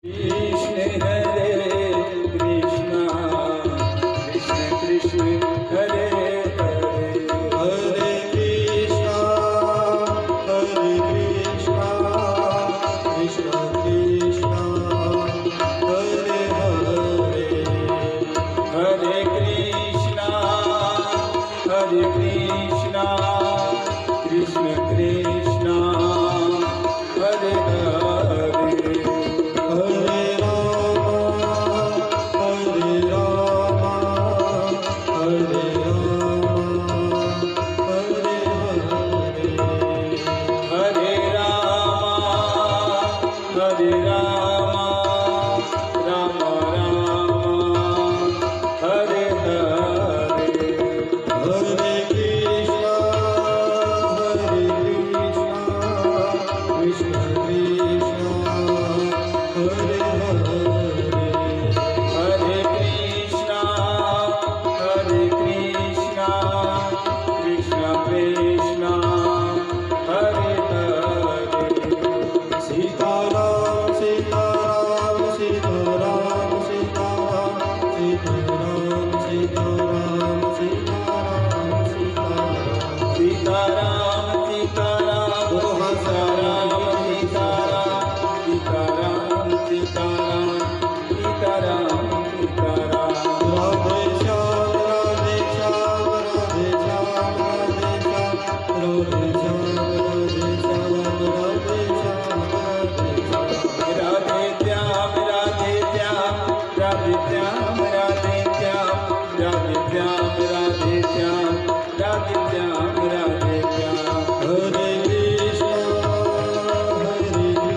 कृष्ण हरे कृष्णा कृष्ण कृष्ण हरे हरे हरे कृष्णा कृष्ण कृष्ण हरे हरे हरे कृष्णा कृष्ण कृष्ण हरे हरे हरे राम हरे राम हरे हरे हरे राम राम राम हरे हरे हरे कृष्णा कृष्ण कृष्ण हरे हरे हरे कृष्णा कृष्ण कृष्ण हरे हरे सीताराम सीताराम सीताराम सीताराम सीताराम सीताराम सीताराम सीताराम सीताराम सीताराम सीताराम सीताराम सीताराम सीताराम सीताराम राधे श्याम राधे श्याम राधे श्याम राधे श्याम राधे श्याम राधे श्याम राधे श्याम राधे श्याम राधे श्याम राधे श्याम राधे श्याम राधे श्याम राधे श्याम राधे श्याम राधे श्याम हरे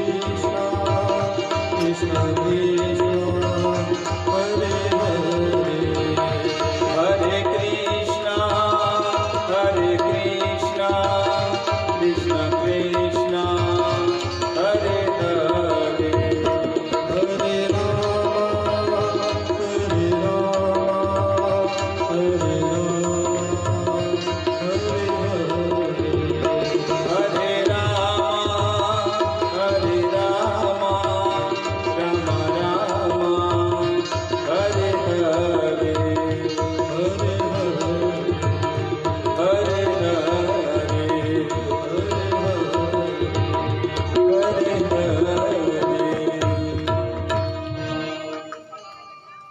कृष्ण कृष्ण हरे हरे हरे कृष्णा कृष्ण कृष्ण हरे हरे हरे राम हरे राम हरे हरे राम राम हरे हरे हरे हरे हरे हरे हरे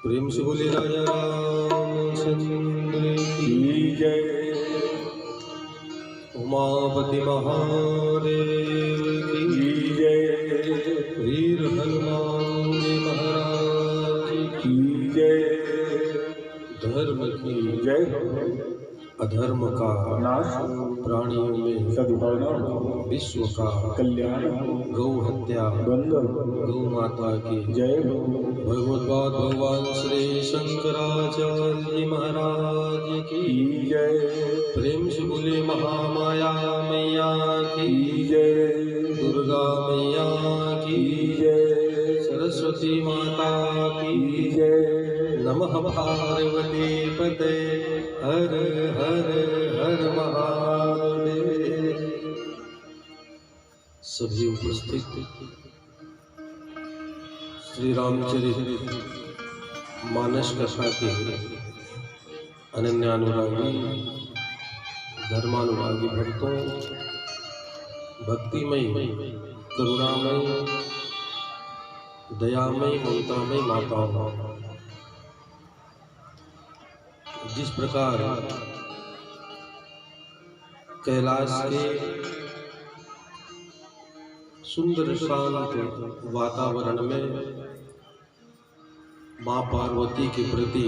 प्रेम से बोले राजा रामचंद्र की जय उमापति महादेव की जय वीर हनुमान जी महाराज की जय धर्म की जय अधर्म का नाश प्राणियों में सद्भावना विश्व का कल्याण गौ हत्या बंद गौ माता की जय भगवत भगवान श्री शंकराचार्य महाराज की जय प्रेम से बोले महामाया मैया की जय दुर्गा मैया की जय सरस्वती माता की जय नमः पार्वती पते हर हर हर महादेव। सभी उपस्थित श्री रामचरित मानस कथा के अनन्यानुरागी धर्मानुरागी भक्तों, भक्तिमय करुणामय दयामय ममतामय माताओं, जिस प्रकार कैलाश के सुंदर शांत वातावरण में माँ पार्वती के प्रति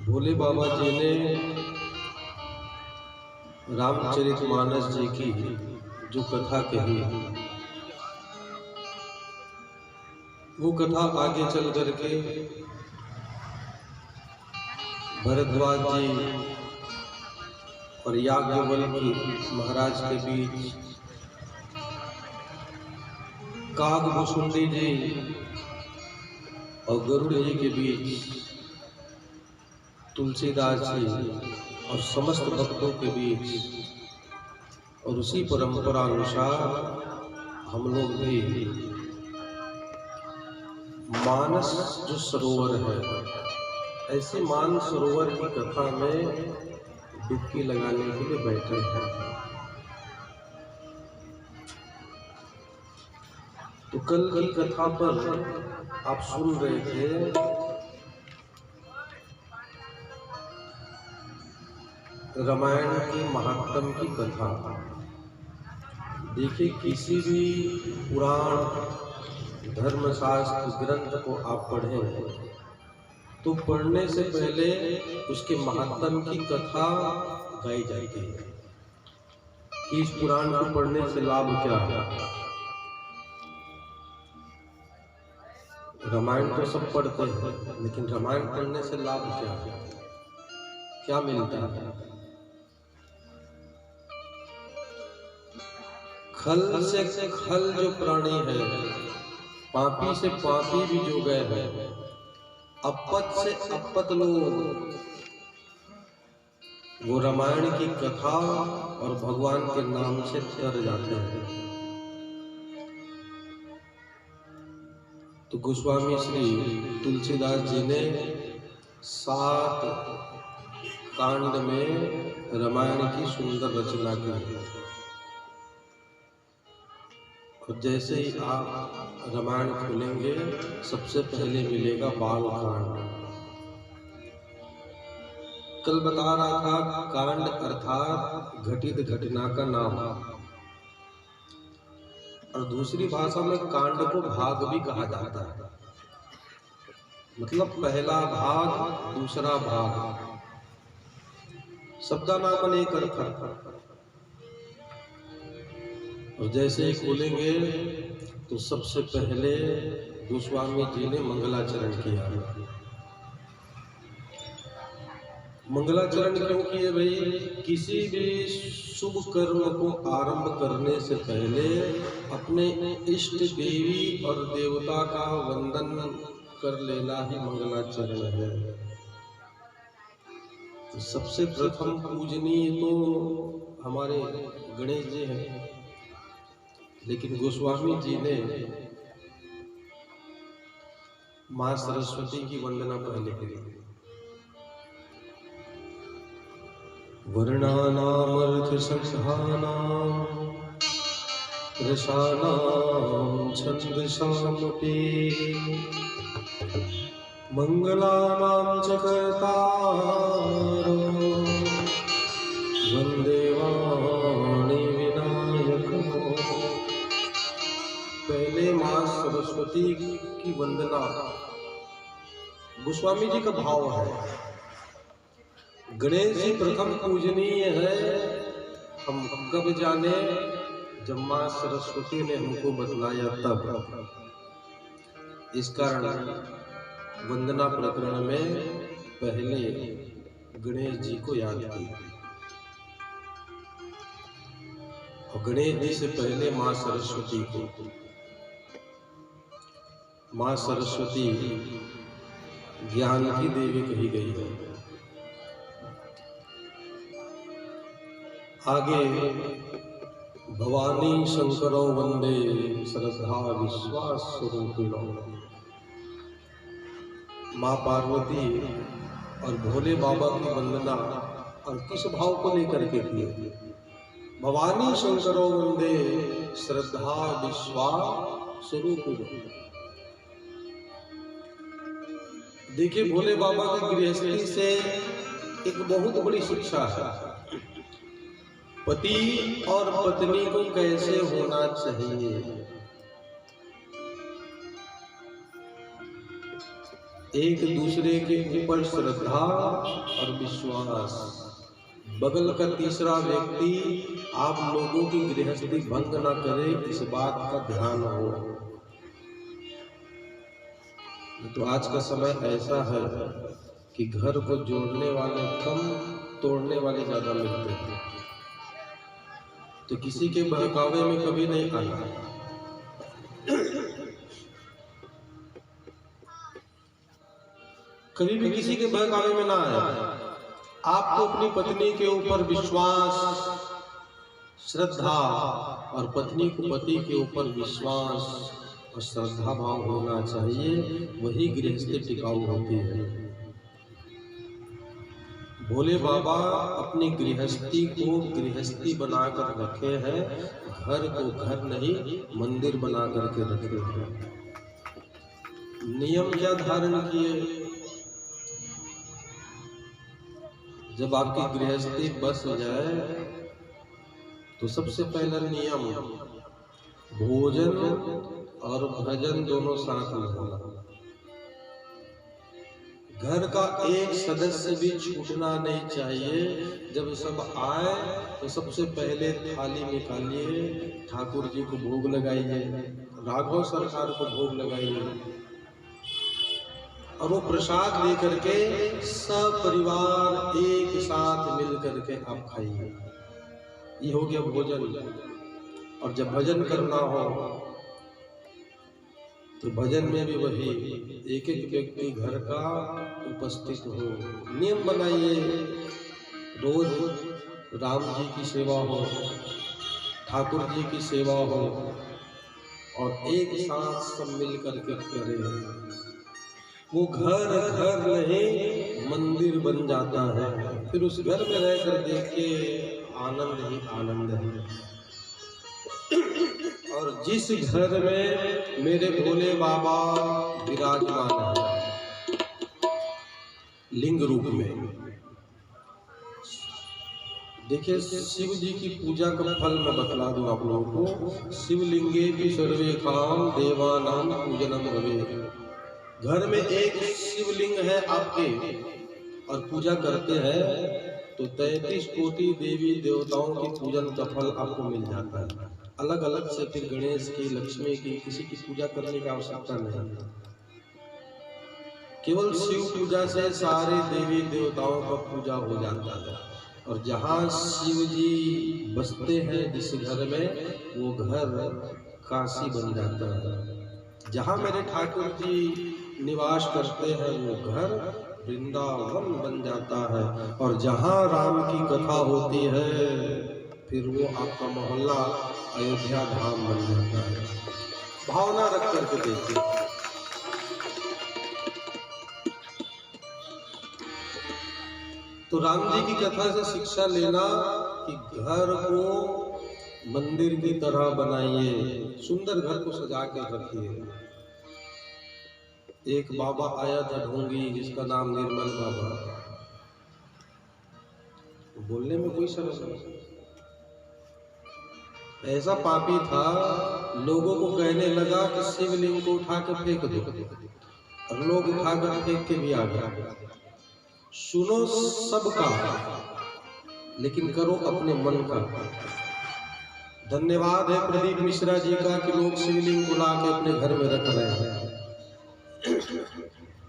भोले बाबा जी ने रामचरितमानस जी की जो कथा कही, वो कथा आगे चल करके भरद्वाज जी और याज्ञवल्क्य महाराज के बीच, काकभुसुंडी जी और गरुड़ जी के बीच, तुलसीदास जी और समस्त भक्तों के बीच, और उसी परंपरा अनुसार हम लोग भी मानस जो सरोवर है, ऐसे मान सरोवर की कथा में डुबकी लगाने के लिए बैठे हैं। तो कल की कथा पर आप सुन रहे थे रामायण के महात्म की कथा। देखिए, किसी भी पुराण धर्मशास्त्र ग्रंथ को आप पढ़ें तो पढ़ने से पहले उसके महात्म की कथा गाई जाती है कि इस पुराण को पढ़ने से लाभ क्या है। रामायण तो सब पढ़ते हैं, लेकिन रामायण पढ़ने से लाभ क्या है, क्या मिलता है? खल से खल जो प्राणी है, पापी से पापी भी जो गए हैं, अपत से अपत लोग, वो रामायण की कथा और भगवान के नाम से तर जाते हैं। तो गोस्वामी श्री तुलसीदास जी ने 7 कांड में रामायण की सुंदर रचना की। और जैसे ही आप रामायण खोलेंगे, सबसे पहले मिलेगा बाल कांड। कल बता रहा था, कांड अर्थात घटित घटना का नाम, और दूसरी भाषा में कांड को भाग भी कहा जाता है। मतलब पहला भाग, दूसरा भाग, शब्दानामन एक अर्थ। और जैसे ही खोलेंगे तो सबसे पहले गोस्वामी जी ने मंगलाचरण किया। मंगलाचरण क्यों किए भाई? किसी भी शुभ कर्म को आरंभ करने से पहले अपने इष्ट देवी और देवता का वंदन कर लेना ही मंगलाचरण है। तो सबसे प्रथम पूजनीय तो हमारे गणेश जी हैं, लेकिन गोस्वामी जी ने मां सरस्वती की वंदना पहले करी। वर्णानामर्थ संघानां रसानां छंदसामपि मंगलानां च कर्तारो वन्दे वाणी विनायको। पहले मां सरस्वती की वंदना गोस्वामी जी का भाव है। गणेश जी प्रथम पूजनीय है, हम कब जाने? जब मां सरस्वती ने हमको बतलाया तब। इस कारण वंदना प्रकरण में पहले गणेश जी को याद किया, और गणेश जी से पहले मां सरस्वती को। मां सरस्वती ज्ञान की देवी कही गई है। आगे भवानी शंकरो वंदे श्रद्धा विश्वास स्वरूपिणो। मां पार्वती और भोले बाबा की वंदना और किस भाव को लेकर के किए? भवानी शंकरो वंदे श्रद्धा विश्वास स्वरूपिणो। देखिए, भोले बाबा की गृहस्थी से एक बहुत बड़ी शिक्षा है। पति और पत्नी को कैसे होना चाहिए। एक दूसरे के ऊपर श्रद्धा और विश्वास। बगल का तीसरा व्यक्ति आप लोगों की गृहस्थी भंग न करे, इस बात का ध्यान हो। तो आज का समय ऐसा है कि घर को जोड़ने वाले कम, तोड़ने वाले ज्यादा मिलते हैं। तो किसी के बहकावे में कभी नहीं आना। कभी भी किसी के बहकावे में ना आए। आपको अपनी पत्नी के ऊपर विश्वास, श्रद्धा, और पत्नी को पति के ऊपर विश्वास और श्रद्धा भाव होना चाहिए, वही गृहस्थी टिकाऊ होती है। भोले बाबा अपनी गृहस्थी को गृहस्थी बनाकर रखे हैं, घर को घर नहीं मंदिर बना करके रखे हैं। नियम क्या धारण किए? जब आपकी गृहस्थी बस जाए तो सबसे पहला नियम भोजन और भजन दोनों साथ में होना। घर का एक सदस्य भी छूटना नहीं चाहिए। जब सब आए तो सबसे पहले थाली निकालिए, ठाकुर जी को भोग लगाइए, राघव सरकार को भोग लगाइए और वो प्रसाद लेकर के सब परिवार एक साथ मिल करके आप खाइए। ये हो गया भोजन। और जब भजन करना हो तो भजन में भी वही एक एक व्यक्ति घर का उपस्थित हो। नियम बनाइए, रोज राम जी की सेवा हो, ठाकुर जी की सेवा हो और एक साथ सब मिल करके करें। वो घर घर नहीं मंदिर बन जाता है। फिर उस घर में रहकर देखिए आनंद ही आनंद है। और जिस घर में मेरे भोले बाबा विराजमान है लिंग रूप में, देखिए शिव जी की पूजा का फल मैं बतला दूं आप लोगों को। शिवलिंगे की सर्वे काम देवानाम पूजनम भवे। घर में एक शिवलिंग है आपके और पूजा करते हैं तो 33 कोटि देवी देवताओं की पूजन का फल आपको मिल जाता है। अलग अलग से फिर गणेश की, लक्ष्मी की, किसी की पूजा करने की आवश्यकता नहीं। केवल शिव पूजा से सारे देवी देवताओं का पूजा हो जाता है। और जहाँ शिव जी बसते हैं जिस घर में, वो घर काशी बन जाता है। जहाँ मेरे ठाकुर जी निवास करते हैं वो घर वृंदावन बन जाता है। और जहाँ राम की कथा होती है फिर वो आपका मोहल्ला अयोध्या धाम बन जाता है। भावना रख करके देखिए। तो राम जी की कथा से शिक्षा लेना कि घर को मंदिर की तरह बनाइए, सुंदर घर को सजा के रखिए। एक बाबा आया था ढोंगी, जिसका नाम निर्मल बाबा। बोलने में कोई शर्म नहीं, ऐसा पापी था, लोगों को कहने लगा कि शिवलिंग को उठा कर फेंक दो, और लोग उठाकर फेंक के भी आ गए। सुनो सबका, लेकिन करो अपने मन का। धन्यवाद है प्रदीप मिश्रा जी का कि लोग शिवलिंग बुला के अपने घर में रख रहे हैं।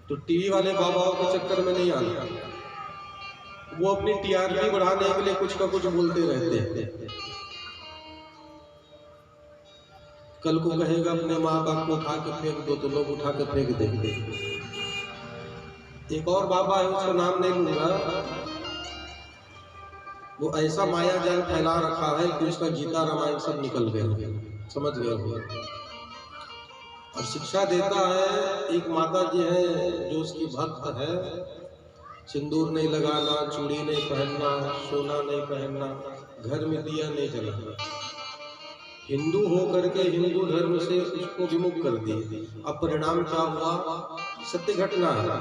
तो टीवी वाले बाबाओं के चक्कर में नहीं आना। वो अपनी टीआरपी बढ़ाने के लिए कुछ का कुछ बोलते रहते हैं। कल को कहेगा अपने माँ बाप को उठा के फेंक दो, तो लोग उठा के फेंक देंगे। एक और बाबा है, उसका नाम नहीं लूंगा, वो ऐसा माया जाल फैला रखा है कि उसका गीता रामायण सब निकल गया, समझ गया। और शिक्षा देता है। एक माता जी है जो उसकी भक्त है, सिंदूर नहीं लगाना, चूड़ी नहीं पहनना, सोना नहीं पहनना, घर में दिया नहीं जलाना। हिंदू हो करके हिंदू धर्म से उसको विमुख कर दिए। अब परिणाम क्या हुआ? सत्य घटना है।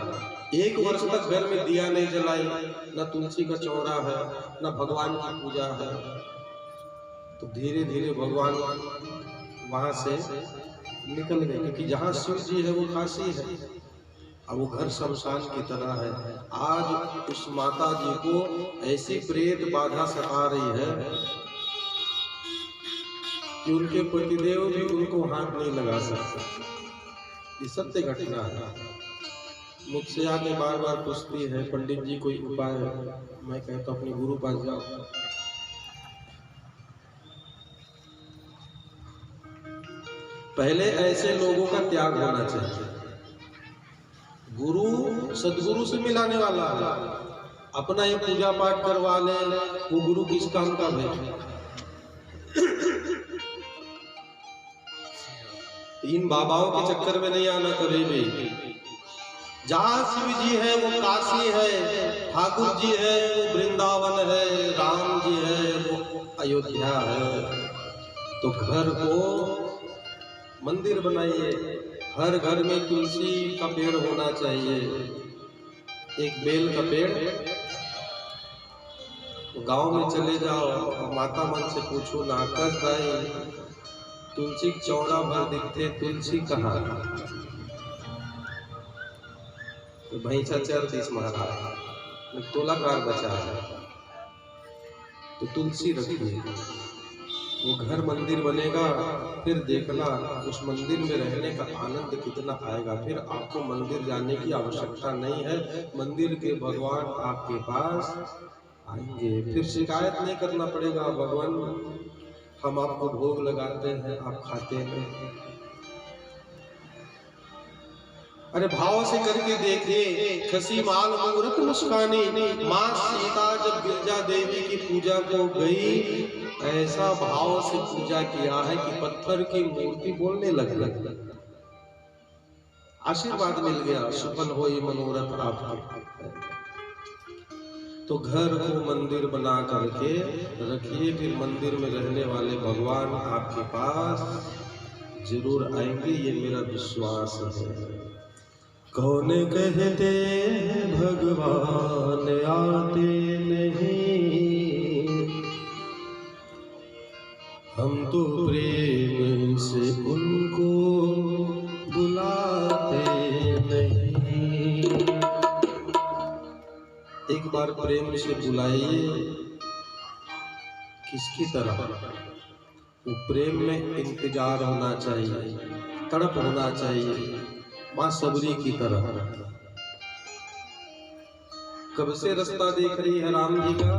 1 वर्ष तक घर में दिया नहीं जलाई, न तुलसी का चौरा है, न भगवान की पूजा है। तो धीरे धीरे भगवान वहां से निकल गए, क्योंकि जहाँ शिव जी है वो काशी है, अब वो घर शमशान की तरह है। आज उस माता जी को ऐसी प्रेत बाधा सता रही है कि उनके पतिदेव भी उनको हाथ नहीं लगा सकते। ये सत्य घटना है। मुझसे आके बार बार पूछती है, पंडित जी कोई उपाय है? मैं कहता हूँ अपने गुरु पास जाओ। पहले ऐसे लोगों का त्याग होना चाहिए। गुरु सदगुरु से मिलाने वाला है, अपना ये पूजा पाठ करवा ले, वो गुरु किस काम का है? इन बाबाओं के चक्कर में नहीं आना कभी भी। जहाँ शिव जी है वो काशी है, ठाकुर जी है वो वृंदावन है, राम जी है वो अयोध्या है। तो घर को मंदिर बनाइए। हर घर में तुलसी का पेड़ होना चाहिए, एक बेल का पेड़। गांव में चले जाओ, माता मन से पूछो नाकस दाई तुलसी चौड़ा भर दिखते, तुलसी कहाँ? तो भैंसा चर दिस महाराज तोलाकार बचा है। तो तुलसी रखिए, वो घर मंदिर बनेगा। फिर देखना उस मंदिर में रहने का आनंद कितना आएगा। फिर आपको मंदिर जाने की आवश्यकता नहीं है, मंदिर के भगवान आपके पास आएंगे। फिर शिकायत नहीं करना पड़ेगा, भगवान हम आपको भोग लगाते हैं, आप खाते हैं। अरे भाव से करके देखिए, खसी माल मुहूर्त मुस्कानी। माँ सीता जब गिरजा देवी की पूजा को गई, ऐसा भाव से पूजा किया है कि पत्थर की मूर्ति बोलने लग। आशीर्वाद मिल गया, सफल हो ये मनोरथ आपका। तो घर को मंदिर बना करके रखिए, फिर मंदिर में रहने वाले भगवान आपके पास जरूर आएंगे, ये मेरा विश्वास है। कौन कहते भगवान आते नहीं, हम तो प्रेम से उनको बुलाते नहीं। एक बार प्रेम से बुलाइए, किसकी तरह? वो प्रेम में इंतजार होना चाहिए, तड़प होना चाहिए, मां सबरी की तरह। कब से रास्ता देख रही है राम जी का,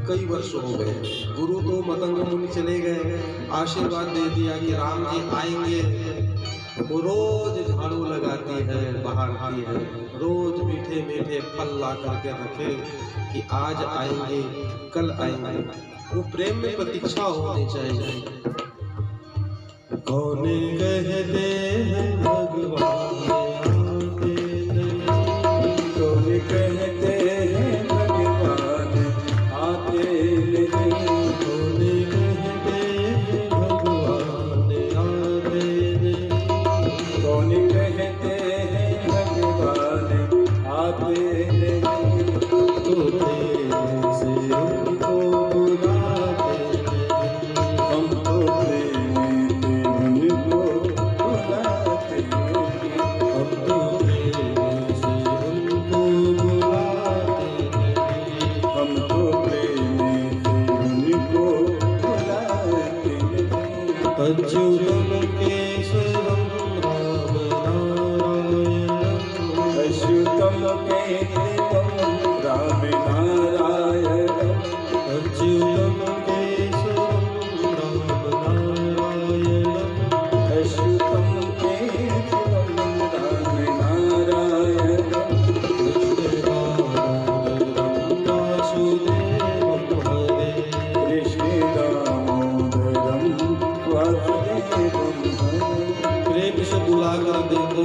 कई वर्ष हो गए। गुरु तो मतंग मुनि चले गए, आशीर्वाद दे दिया कि राम जी आएंगे। वो रोज झाड़ू लगाती है, बहारती है, रोज मीठे मीठे फल ला करके रखे कि आज आएंगे, कल आएंगे। वो प्रेम में प्रतीक्षा होनी चाहिए। कौन कहते हैं भगवान आते नहीं, कौन कहते हैं भगवान आते नहीं, कौन कहते हैं भगवान आते नहीं, कौन कहते हैं भगवान आते नहीं। तो प्रेम से उनको बुलाते नहीं, हम तो प्रेम से उनको बुलाते नहीं, हम तो प्रेम से उनको बुलाते नहीं। हम तो प्रेम से उनको बुलाते नहीं। अच्युतम केशवम राम नारायणम, अच्युतम केशवम राम नारायणम, अच्युतम केशवम राम नारायणम, अच्युतम केशवम राम नारायणम, कृष्ण वासुदेवम हरे। कृष्ण दामोदरम वासुदेवम हरे। प्रेम से बुलाकर देखो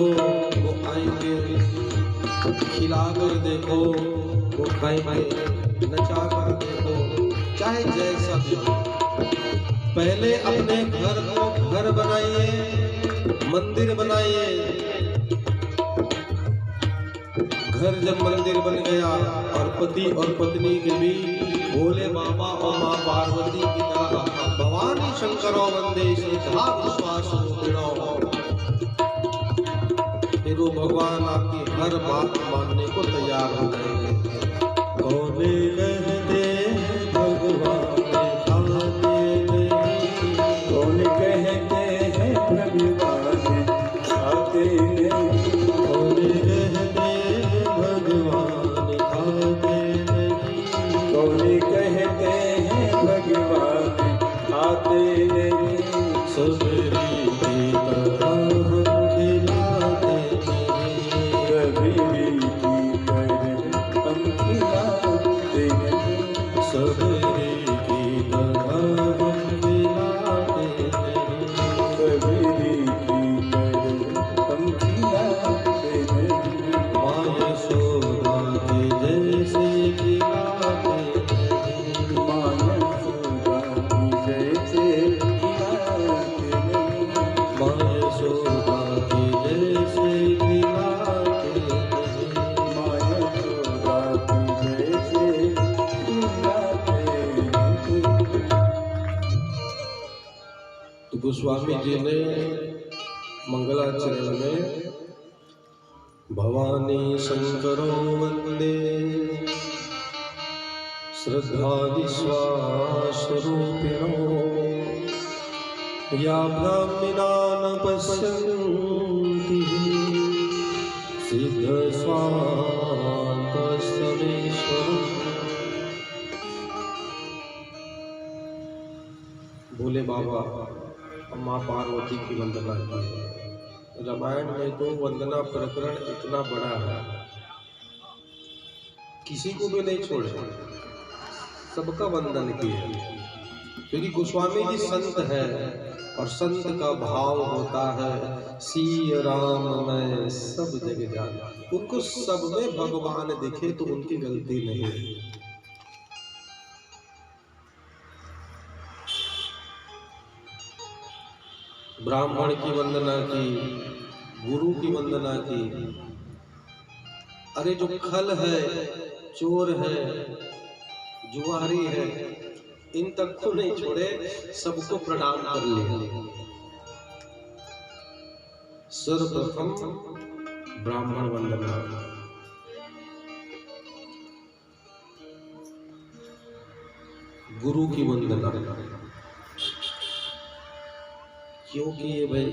वो आएंगे, खिलाकर देखो वो खाएंगे, नचाकर देखो, चाहे जैसा भी हो। पहले अपने घर को घर बनाइए, मंदिर बनाइए। घर जब मंदिर बन गया और पति और पत्नी के भी भोले बाबा और माँ पार्वती की तरह भवानी शंकरो वंदे श्रद्धा विश्वास रूपिणो, फिर वो भगवान आपकी हर बात मानने को तैयार हो जाएंगे। कौन कहते हैं भगवान आते नहीं, कौन कहते हैं भगवान आते नहीं, कौन कहते हैं भगवान आते नहीं, कौन कहते हैं भगवान आते नहीं। सबरी की तरह हम खिलाते नहीं, कभी भी की तरह हम खिलाते नहीं। गोस्वामी जी ने मंगलाचरण में भवानी शंकरो वंदे श्रद्धा विश्वास रूपिणो या ब्राह्मणा न पश्यन्ति सिद्ध स्वांत समेश्वर। भोले बाबा माँ पार्वती की वंदना की है। रामायण में तो वंदना प्रकरण इतना बड़ा है, किसी को भी नहीं छोड़े, सबका वंदन किया। क्योंकि गोस्वामी जी संत है और संत का भाव होता है सिय राम मैं सब जगह जाना। उनको सब में भगवान दिखे तो उनकी गलती नहीं है। ब्राह्मण की वंदना की, गुरु की वंदना की। अरे जो खल है, चोर है, जुआरी है, इन तक को नहीं छोड़े, सबको प्रणाम कर लिया। सर्वप्रथम ब्राह्मण वंदना, गुरु की वंदना। क्यों किए भाई?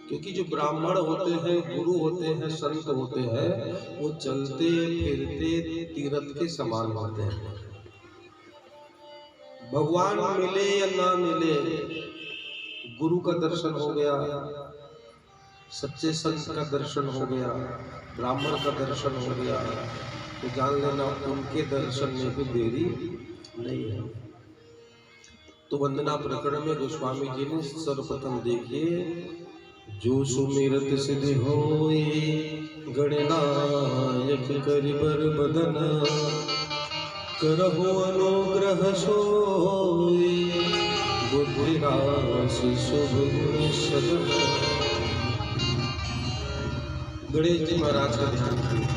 क्योंकि जो ब्राह्मण होते हैं, गुरु होते हैं, संत होते हैं, वो चलते फिरते तीर्थ के समान होते हैं। भगवान मिले या ना मिले, गुरु का दर्शन हो गया, सच्चे संत का दर्शन हो गया, ब्राह्मण का दर्शन हो गया, तो जान लेना उनके दर्शन में भी देरी नहीं है। तो वंदना प्रकरण में गोस्वामी जी ने सर्वप्रथम देखिए, जो सुमिरत सिद्धि होए गणनायक करिबर बदन, करहु अनुग्रह सोए बुद्धि राशि शुभ गुण सदन। गणेश जी महाराज का ध्यान कीजिए।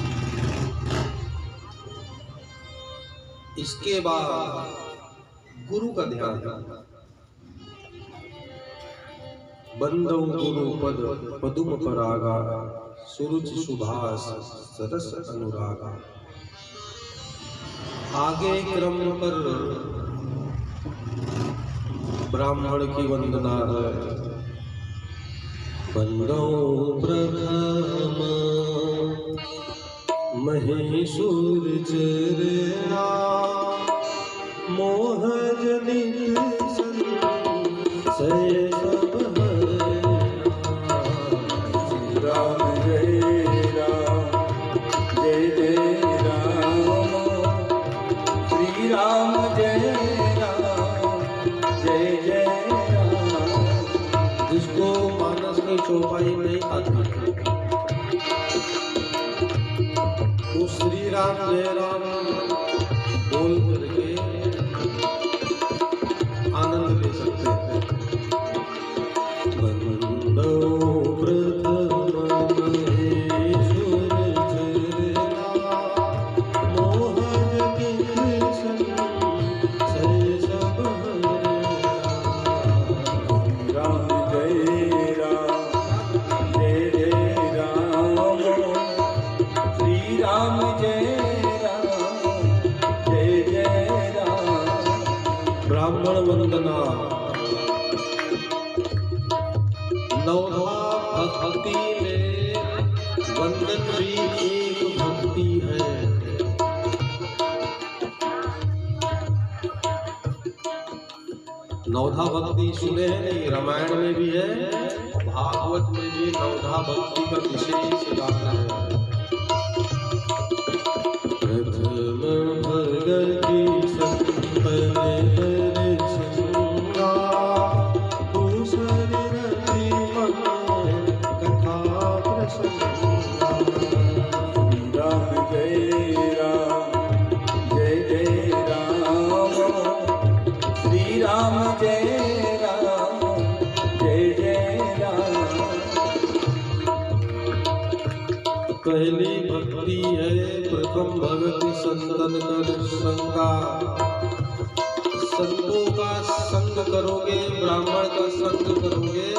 इसके बाद गुरु का ध्यान, बंदौ गुरु पद पदुम परागा, सुरुचि सुभाष सरस अनुरागा। आगे क्रम पर ब्राह्मण की वंदना है। बंदौ प्रथम महेशूर चरणा, मोह जनित संशय सब हरना। श्री राम जय राम, जय जय राम, श्री राम जय राम, जय जय राम। जिसको मानस की चौपाई नहीं आती, वो श्री राम जय राम बोल करके आनंद ले सकते हैं। बंदौ प्रथम महेश्वर चरणा, मोह जनित संशय सब हरना। राम जय राम, जय जय राम, श्री राम जय राम, जय जय राम। ब्राह्मण वंदना। नवधा भक्ति में वंदन भी एक भक्ति है। नवधा भक्ति सुने हैं नहीं, रामायण में भी है, भागवत में भी नवधा भक्ति का विशेष गान है। प्रथम भगति संपन्न दर्शना, दूसरी रति मन कथा प्रसंगा। श्री राम जय राम, जय जय राम, श्री राम जय राम, जय जय राम। पहली भक्ति है प्रथम भगति संतन कर संगा, संतों का संग करोगे, ब्राह्मण का संग करोगे,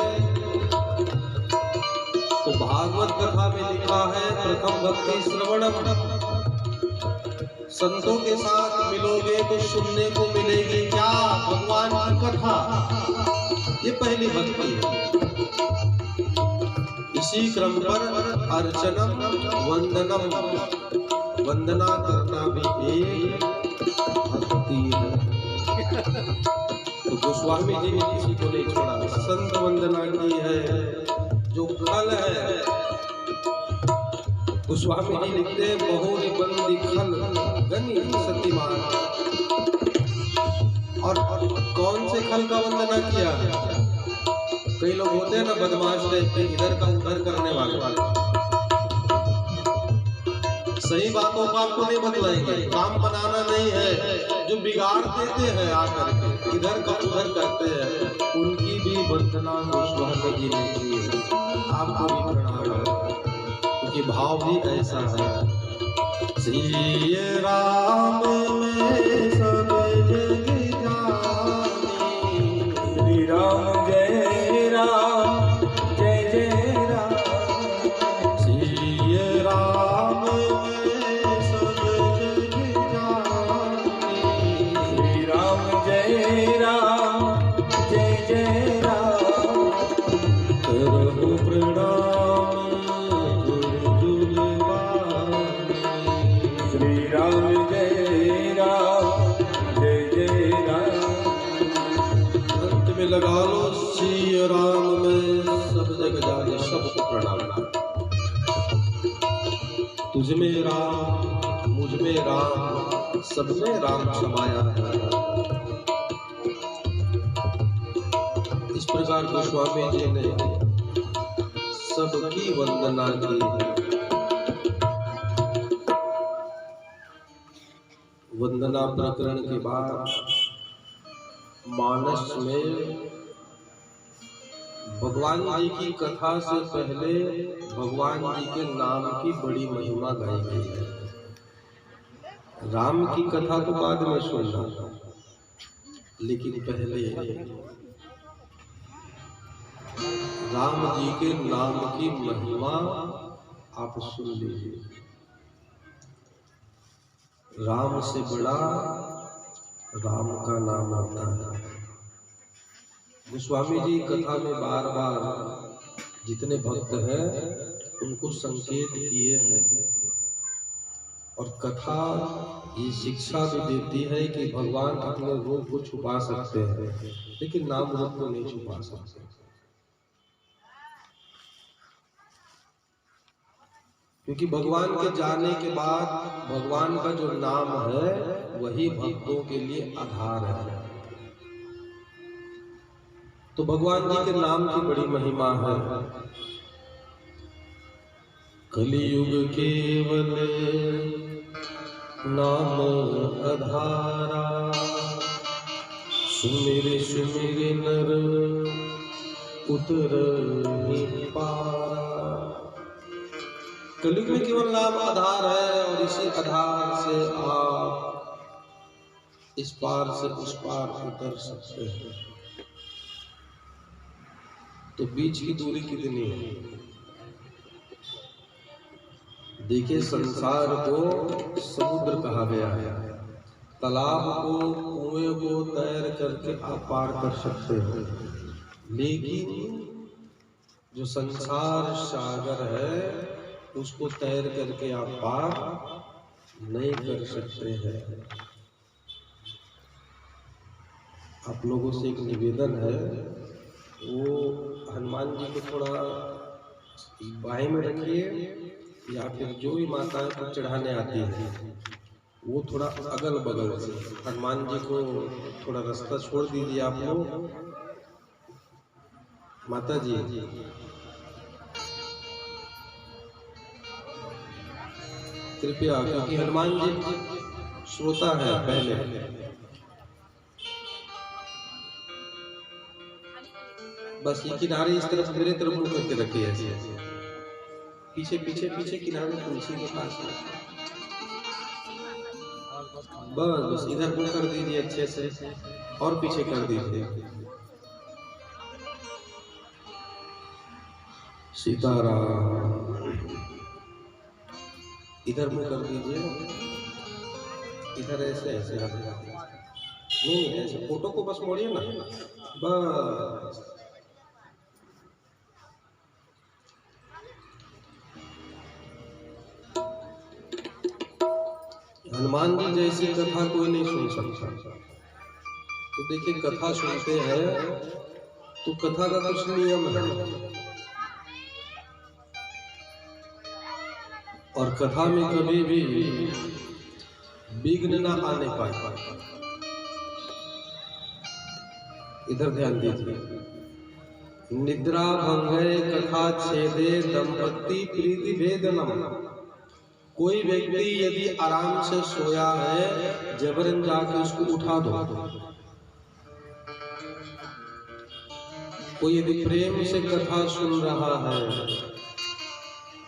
तो भागवत कथा में लिखा है प्रथम भक्ति श्रवणम। संतों के साथ मिलोगे तो सुनने को मिलेगी क्या? भगवान की कथा। ये पहली भक्ति है। इसी क्रम पर अर्चनम वंदनम, वंदना करना भी एक भक्ति है। तो गोस्वामी जी ने किसी को नहीं छोड़ा, संत वंदना की है जो फल है। गोस्वामी जी लिखते हैं बहुरी बंदी खल गनी सतीमान। और कौन से खल का वंदना किया? कई लोग होते हैं ना बदमाश टाइप के, इधर का उधर करने वाले। सही बातों को आपको नहीं बतलाएंगे, काम बनाना नहीं है। जो बिगाड़ देते हैं आकर के, इधर का उधर करते हैं, उनकी भी वंदना गोस्वामी जी ने की है। आपको भी प्रणाम है, क्योंकि भाव भी ऐसा है। श्री राम में सब जग जानी, श्री राम जय राम जय जय राम। श्री राम में सब जग जानी, श्री राम जय राम जय जय राम। करहु प्रणाम जुल श्री राम जय राम जय जय राम। अंत में लगा लो श्री राम में सब जग जाने, सबको प्रणाम। तुझ में राम, मुझ में राम, सब में राम समाया है। इस प्रकार गोस्वामी जी ने सबकी वंदना की है। वंदना प्रकरण के बाद मानस में भगवान जी की कथा से पहले भगवान जी के नाम की बड़ी महिमा गाई गई है। राम की कथा तो बाद में सुनना, लेकिन पहले राम जी के नाम की महिमा आप सुन लीजिए। राम से बड़ा राम का नाम होता है। गोस्वामी जी कथा में बार बार जितने भक्त हैं उनको संकेत किए हैं, और कथा ये शिक्षा भी देती है कि भगवान अपने रूप को छुपा सकते हैं, लेकिन नाम रूप को नहीं छुपा सकते। क्योंकि भगवान के जाने के बाद भगवान का जो नाम है वही भक्तों के लिए आधार है। तो भगवान जी के नाम की बड़ी महिमा है। कलियुग केवल नाम आधारा, सुमिर सुमिर नर उतरहि पारा। कलियुग में केवल नाम आधार है, और इसी आधार से आप इस पार से उस पार उतर सकते हैं। तो बीच की दूरी कितनी है? देखिए, संसार को समुद्र कहा गया है। तालाब को, कुएं को तैर करके आप पार कर सकते हो, लेकिन जो संसार सागर है उसको तैर करके आप पार नहीं कर सकते हैं। आप लोगों से एक निवेदन है, वो हनुमान जी को थोड़ा बाएं में रखिए, या फिर जो भी माताएं को चढ़ाने आती है वो थोड़ा अगल बगल से। हनुमान जी को थोड़ा रास्ता छोड़ दीजिए आप लोग। माता जी कृपया, क्योंकि हनुमान जी श्रोता है पहले। बस ये किनारे इस तरफ मेरे तरफ मुड़ करके रखिए, ऐसे पीछे पीछे पीछे किनारे तुलसी के पास में। बस इधर मुड़ कर दीजिए अच्छे से। और पीछे कर दीजिए। सीताराम। इधर मुंह कर दीजिए, इधर ऐसे ऐसे हाथ नहीं ऐसे, फोटो को बस मोड़िए ना, बस। हनुमान जी जैसी कथा कोई नहीं सुन सकता। तो देखिए, कथा सुनते हैं तो कथा का कुछ नियम है, और कथा में कभी भी विघ्न ना आने पाए। इधर ध्यान दीजिए। निद्रा भंगे कथा छेदे दंपति प्रीति भेदनम। कोई व्यक्ति यदि आराम से सोया है, जबरन जाके उसको उठा दो। कोई यदि प्रेम से कथा सुन रहा है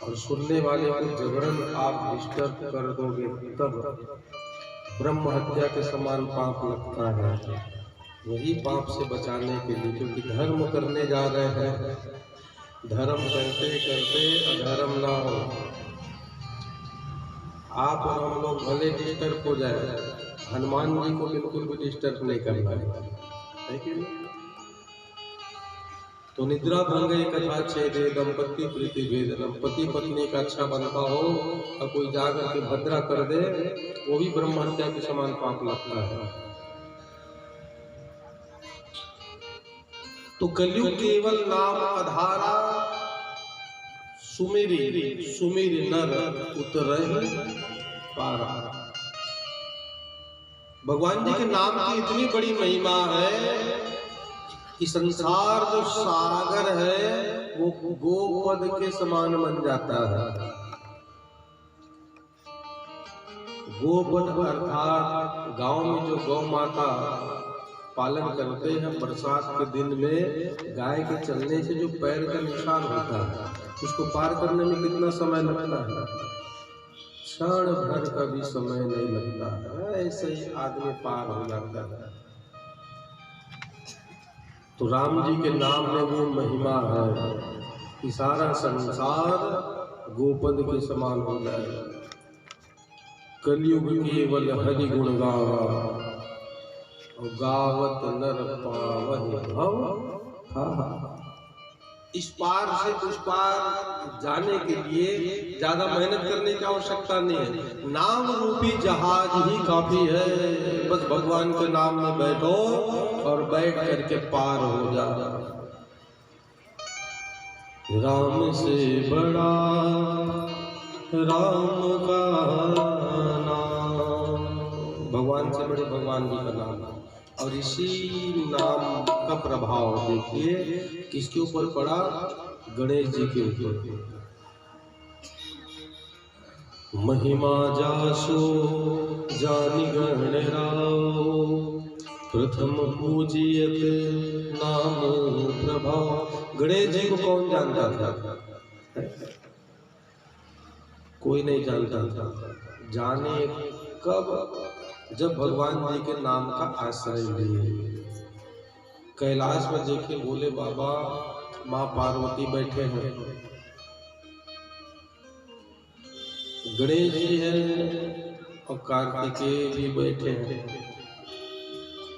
और सुनने वाले को जबरन आप डिस्टर्ब कर दोगे, तब ब्रह्म हत्या के समान पाप लगता है। वही पाप से बचाने के लिए, क्योंकि धर्म करने जा रहे हैं, धर्म करते करते अधर्म ना हो। आप और हम लोग भले डिस्टर्ब हो जाए, हनुमान जी को बिल्कुल भी डिस्टर्ब नहीं करना है कि नहीं? तो निद्रा भंगे कथा छेदे दंपति प्रीति भेदनम। पति पत्नी का अच्छा बनता हो और कोई जाकर के भद्रा कर दे, वो भी ब्रह्म हत्या के समान पाप लगता है। तो कलयुग केवल नाम आधारा, सुमेरी सुमेरी नर उतरहि पारा। भगवान जी के नाम की इतनी बड़ी महिमा है कि संसार जो सागर है वो गोपद के समान बन जाता है। गोपद अर्थात गांव में जो गौ माता पालन करते हैं, बरसात के दिन में गाय के चलने से जो पैर का निशान होता है, उसको पार करने में कितना समय लगता है? क्षण भर का भी समय नहीं लगता है, ऐसे ही आदमी पार हो जाता है। तो राम जी के नाम में वो महिमा है कि सारा संसार गोपद के समान हो जाए। कलयुग केवल हरि गुण गावा और गावत नर पावहि भव। इस पार से उस पार जाने के लिए ज्यादा मेहनत करने की आवश्यकता नहीं है। नाम रूपी जहाज ही काफी है। बस भगवान के नाम में बैठो और बैठ करके पार हो जा। राम से बड़ा राम का नाम, भगवान से बड़े भगवान जी का नाम। और इसी नाम का प्रभाव देखिए किसके ऊपर पड़ा? गणेश जी के ऊपर। महिमा जासो जानि गणराव, प्रथम पूजियत नाम प्रभाव। गणेश जी को कौन जानता था? कोई नहीं जानता था। जाने कब? जब भगवान जी के नाम का आश्रय लिए। कैलाश में देखे बोले बाबा, माँ पार्वती बैठे हैं, गणेश जी हैं और कार्तिकेय भी बैठे हैं।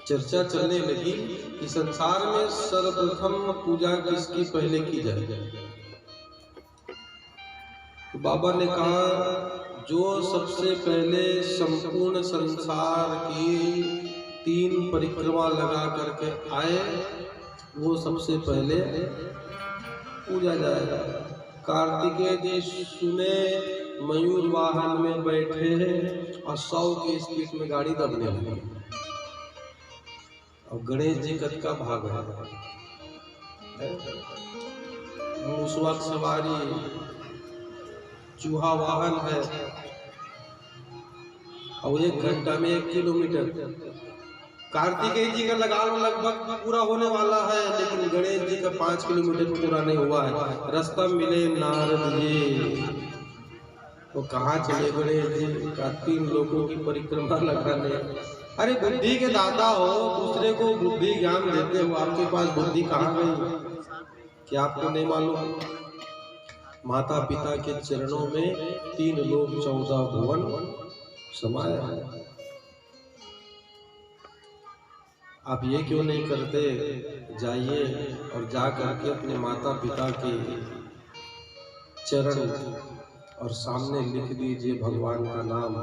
चर्चा चलने लगी कि संसार में सर्वप्रथम पूजा किसकी पहले की जाए। तो बाबा ने कहा, जो सबसे पहले संपूर्ण संसार की 3 परिक्रमा लगा करके आए, वो सबसे पहले पूजा जाएगा। कार्तिकेय जी सुने मयूर वाहन में बैठे हैं और 100 की स्पीड में गाड़ी दबने लगी, और गणेश जी कद का भाग है, मूसवा सवारी, चूहा वाहन है, और 1 घंटा में 1 किलोमीटर। कार्तिकेय जी का लगान लगभग पूरा होने वाला है, लेकिन गणेश जी का 5 किलोमीटर पूरा नहीं हुआ है। रास्ता मिले नारद जी, तो कहाँ चले गणेश जी का 3 लोगों की परिक्रमा लगाने। अरे बुद्धि के दाता हो, दूसरे को बुद्धि ज्ञान देते हो, आपके पास बुद्धि कहाँ गई? क्या आपको नहीं मालूम? माता पिता के चरणों में 3 लोक 14 भुवन समाया है। आप ये क्यों नहीं करते? जाइए और जा करके अपने माता पिता के चरण और सामने लिख दीजिए भगवान का नाम,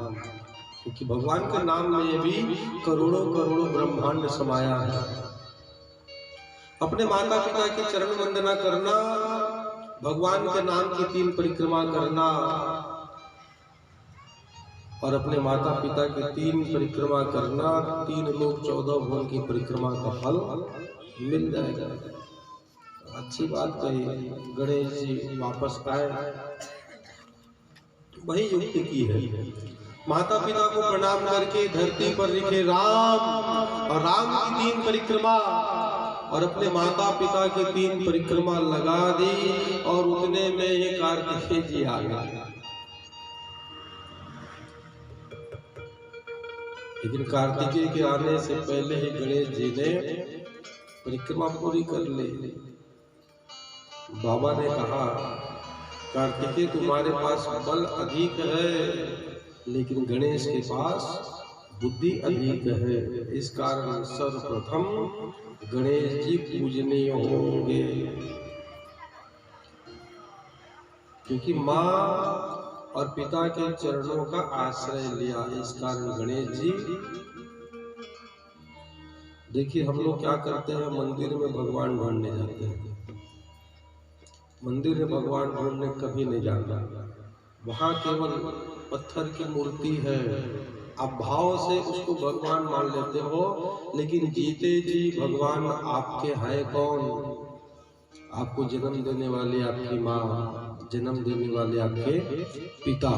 क्योंकि भगवान के नाम में भी करोड़ों करोड़ों ब्रह्मांड समाया है। अपने माता पिता की चरण वंदना करना, भगवान के नाम की 3 परिक्रमा करना और अपने माता पिता की 3 परिक्रमा करना, 3 लोक 14 भुवन की परिक्रमा का फल मिल जाएगा। अच्छी बात कही। गणेश जी वापस आए, वही युक्ति की है। माता पिता को प्रणाम करके धरती पर लिखे राम और राम की 3 परिक्रमा और अपने माता पिता की 3 परिक्रमा लगा दी और उतने में ही कार्तिकेय जी आ गए। लेकिन कार्तिकेय के आने से पहले ही गणेश जी ने परिक्रमा पूरी कर ली। बाबा ने कहा, कार्तिकेय तुम्हारे पास बल अधिक है, लेकिन गणेश के पास बुद्धि अधिक है। इस कारण सर्वप्रथम गणेश जी पूजनीय होंगे, क्योंकि माँ और पिता के चरणों का आश्रय लिया। इस कारण गणेश जी, देखिए हम लोग क्या करते हैं, मंदिर में भगवान ढूंढने जाते हैं। मंदिर में भगवान ढूंढने कभी नहीं जाना, वहां केवल पत्थर की मूर्ति है। आप भाव से उसको भगवान मान लेते हो, लेकिन जीते जी भगवान आपके हैं कौन? आपको जन्म देने वाले आपकी माँ, जन्म देने वाले आपके पिता,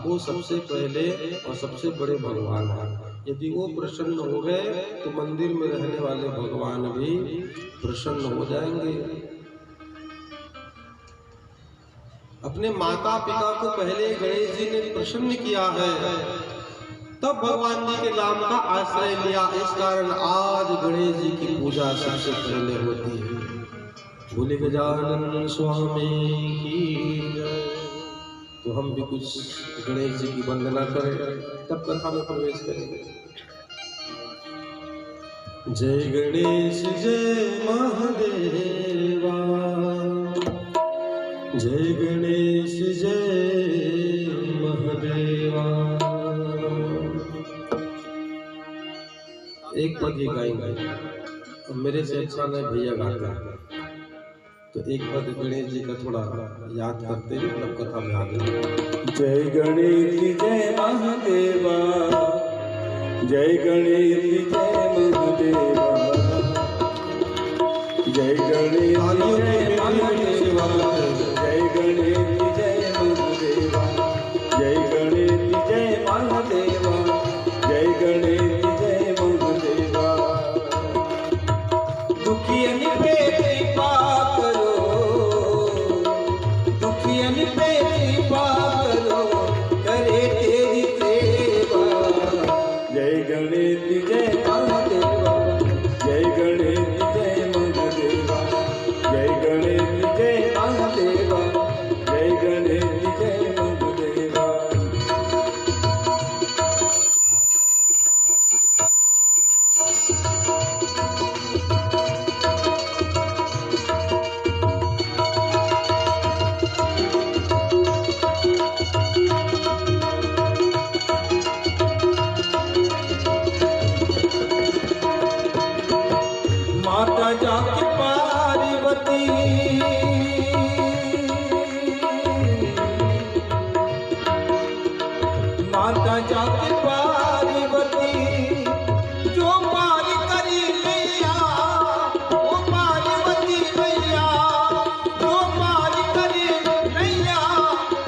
वो सबसे पहले और सबसे बड़े भगवान हैं। यदि वो प्रसन्न हो गए तो मंदिर में रहने वाले भगवान भी प्रसन्न हो जाएंगे। अपने माता पिता को पहले गणेश जी ने प्रसन्न किया है, तब भगवान जी के नाम का आश्रय लिया। इस कारण आज गणेश जी की पूजा सबसे पहले होती है। बोले गजानन स्वामी की जय। तो हम भी कुछ गणेश जी की वंदना करें, तब कथा में प्रवेश करेंगे। जय गणेश जय महादेवा, जय गणेश जय महादेवा। एक पद ही गाएंगे, मेरे से अच्छा नहीं भैया गाता है, तो एक पद गणेश जी का थोड़ा याद करते हुए तब कथा में आगे। जय गणेश जय महादेवा, जय गणेश जय महादेवा, जय गणेश जय महादेवा, जय गणेश जय महादेवा, जय गणेश जय महादेवा, जय गणेश जय महादेवा। दुखियन पे कृपा करो, दुखियन पे कृपा करो, करे तेरी सेवा। जय गणेश जय महादेवा, जय गणेश जय महादेवा, जय गणेश जय महादेवा, जय गणेश जय महादेवा। माता जाके पार्वती, माता जाके पार्वती, जो पार करी मैया, वो पार्वती मैया, जो पार करी मैया,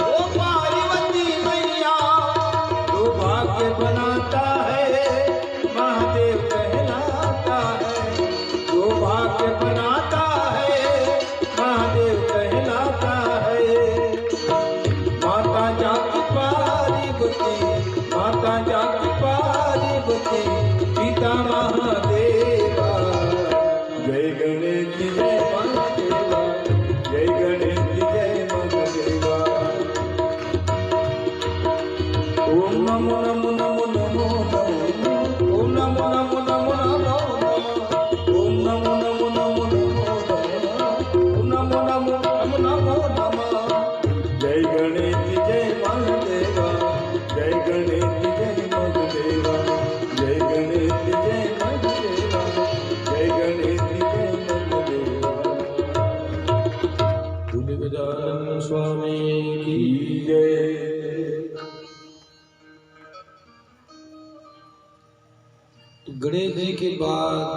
वो पार्वती मैया। जो भाग्य बनाता है महादेव कहलाता है, जो भाग्य बनाता है महादेव कहलाता है। माता जाके पार्वती, माता नमो नमो नमः। जय गणेश जय महादेवा, जय गणेश जय महादेवा, जय गणेश जय महादेवा, जय गणेश जय महादेवा। बोले गजानन स्वामी की जय। गणेश जी के बाद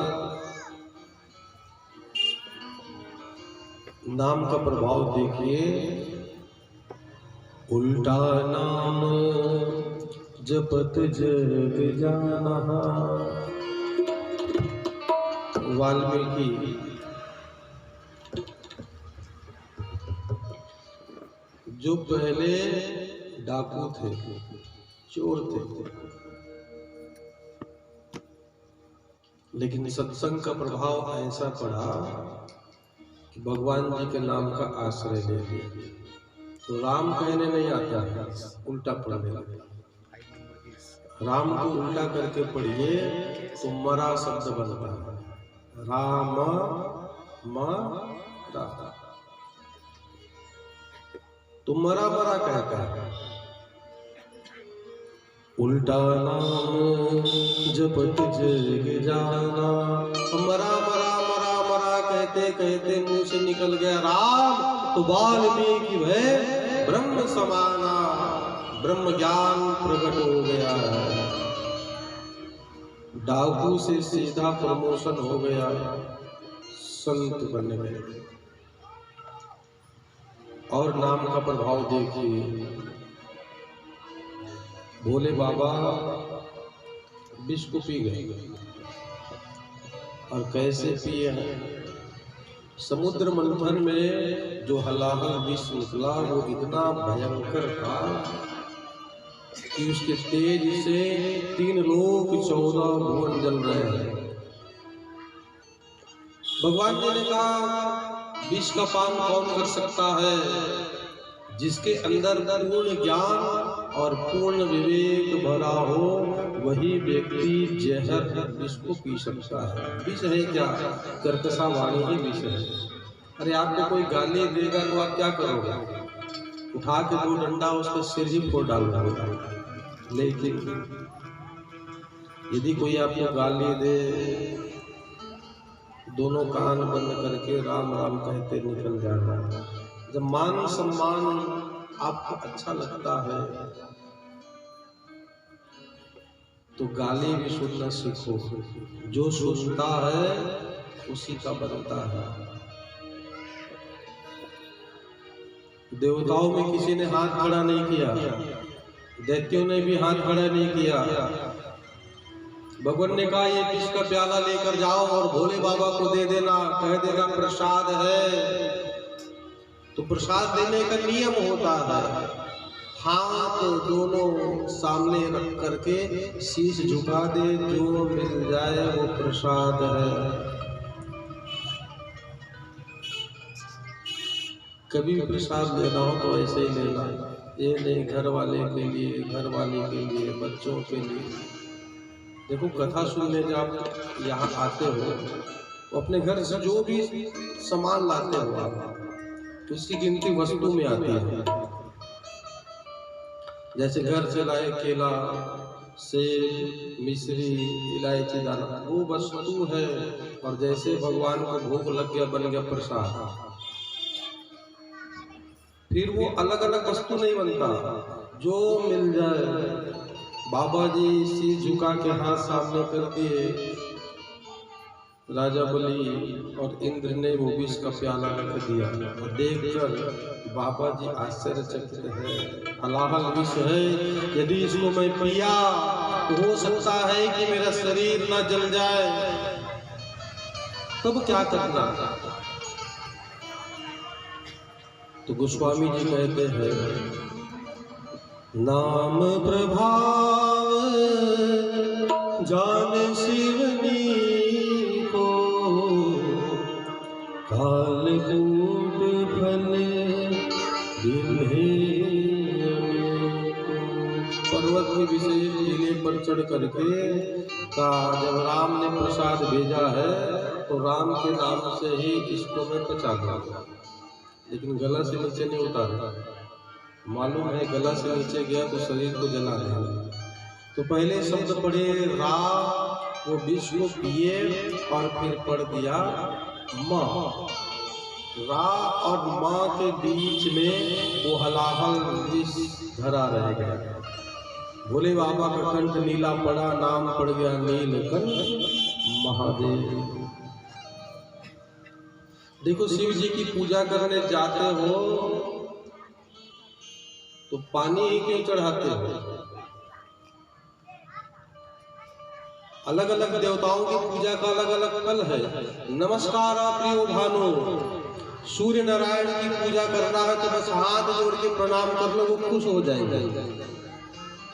नाम का प्रभाव देखिए। उल्टा नाम जपत जग जाना। वाल्मीकि जो पहले डाकू थे, चोर थे, लेकिन सत्संग का प्रभाव ऐसा पड़ा कि भगवान जी के नाम का आश्रय ले लिया, तो राम कहने नहीं आता है, उल्टा पढ़ने लगा। राम को उल्टा करके पढ़िए तो मरा शब्द बनता है। राम म रा, तो मरा मरा कहता है। उल्टा नाम जपत जग जाना। मरा मरा मरा मरा कहते कहते मुंह से निकल गया राम, तो वाल्मीकि भय ब्रह्म समाना, ब्रह्म ज्ञान प्रकट हो गया है। डाकू से सीधा प्रमोशन हो गया, संत बन गए। और नाम का प्रभाव देखिए। भोले बाबा विष को पी गए, और कैसे पिए हैं? समुद्र मंथन में जो हलाहल विष निकला वो इतना भयंकर था कि उसके तेज से 3 लोक 14 भुवन जल रहे हैं। भगवान जी ने कहा विष का पान कौन कर सकता है? जिसके अंदर पूर्ण ज्ञान और पूर्ण विवेक भरा हो वही व्यक्ति जहर विष को पी सकता है। विष है क्या? कर्कशा वाणी ही विष है। अरे आपको कोई गाली देगा तो आप क्या करोगे? उठा के 2 डंडा उसका सिर ही फोड़ डालोगे। लेकिन यदि कोई आपको गाली दे, दोनों कान बंद करके राम राम कहते निकल जाना। जब मान सम्मान आपको अच्छा लगता है तो गाली भी सुनना सीखो। जो सुनता है उसी का बनता है। देवताओं में किसी ने हाथ खड़ा नहीं किया, दैत्यों ने भी हाथ खड़ा नहीं किया। भगवान ने कहा ये विष का प्याला लेकर जाओ और भोले बाबा को दे देना, कह देगा प्रसाद है। तो प्रसाद देने का नियम होता है, हाथ दोनों सामने रख करके शीश झुका दे, जो मिल जाए वो प्रसाद है। कभी भी प्रसाद लेना हो तो ऐसे ही लेना, ये नहीं घर वाले के लिए, घर वाले के लिए, बच्चों के लिए। देखो कथा सुनने जब आप यहाँ आते हो तो अपने घर से जो भी सामान लाते हो आप, तो उसकी गिनती वस्तु में आती है। जैसे घर से लाए केला, सेब, मिश्री, इलायची दाना, वो वस्तु है। और जैसे भगवान को भोग लग गया, बन गया प्रसाद। फिर वो अलग अलग वस्तु नहीं बनता, जो मिल जाए। बाबा जी शीश झुका के हाथ सामने कर दिए, राजा बलि और इंद्र ने वो विष का प्याला रख दिया, और देखकर बाबा जी आश्चर्यचकित है। हलाहल विष है, यदि इसको मैं पिया तो हो सकता है कि मेरा शरीर न जल जाए, तब क्या करना? तो गोस्वामी जी कहते हैं नाम प्रभाव जान शिवनी को, कालकूट फल पर्वत के विशेष टीले पर चढ़ करके कहा, जब राम ने प्रसाद भेजा है तो राम के नाम से ही इसको मैं पचा दूंगा। लेकिन गला से नीचे नहीं उतारा। मालूम है गला से नीचे गया तो शरीर को जला देगा। तो पहले शब्द पढ़े रा, वो विष को पिए और फिर पढ़ दिया माँ। रा और माँ के बीच में वो हलाहल विष धरा रहेगा। भोले बाबा का कंठ नीला पड़ा, नाम पड़ गया नीलकंठ महादेव। देखो शिव जी की पूजा करने जाते हो तो पानी ही क्यों चढ़ाते हो? अलग अलग देवताओं की पूजा का अलग अलग फल है। नमस्कार प्रियो भानु, सूर्य नारायण की पूजा करना है तो बस हाथ जोड़ के प्रणाम कर लो, वो खुश हो जाएंगे।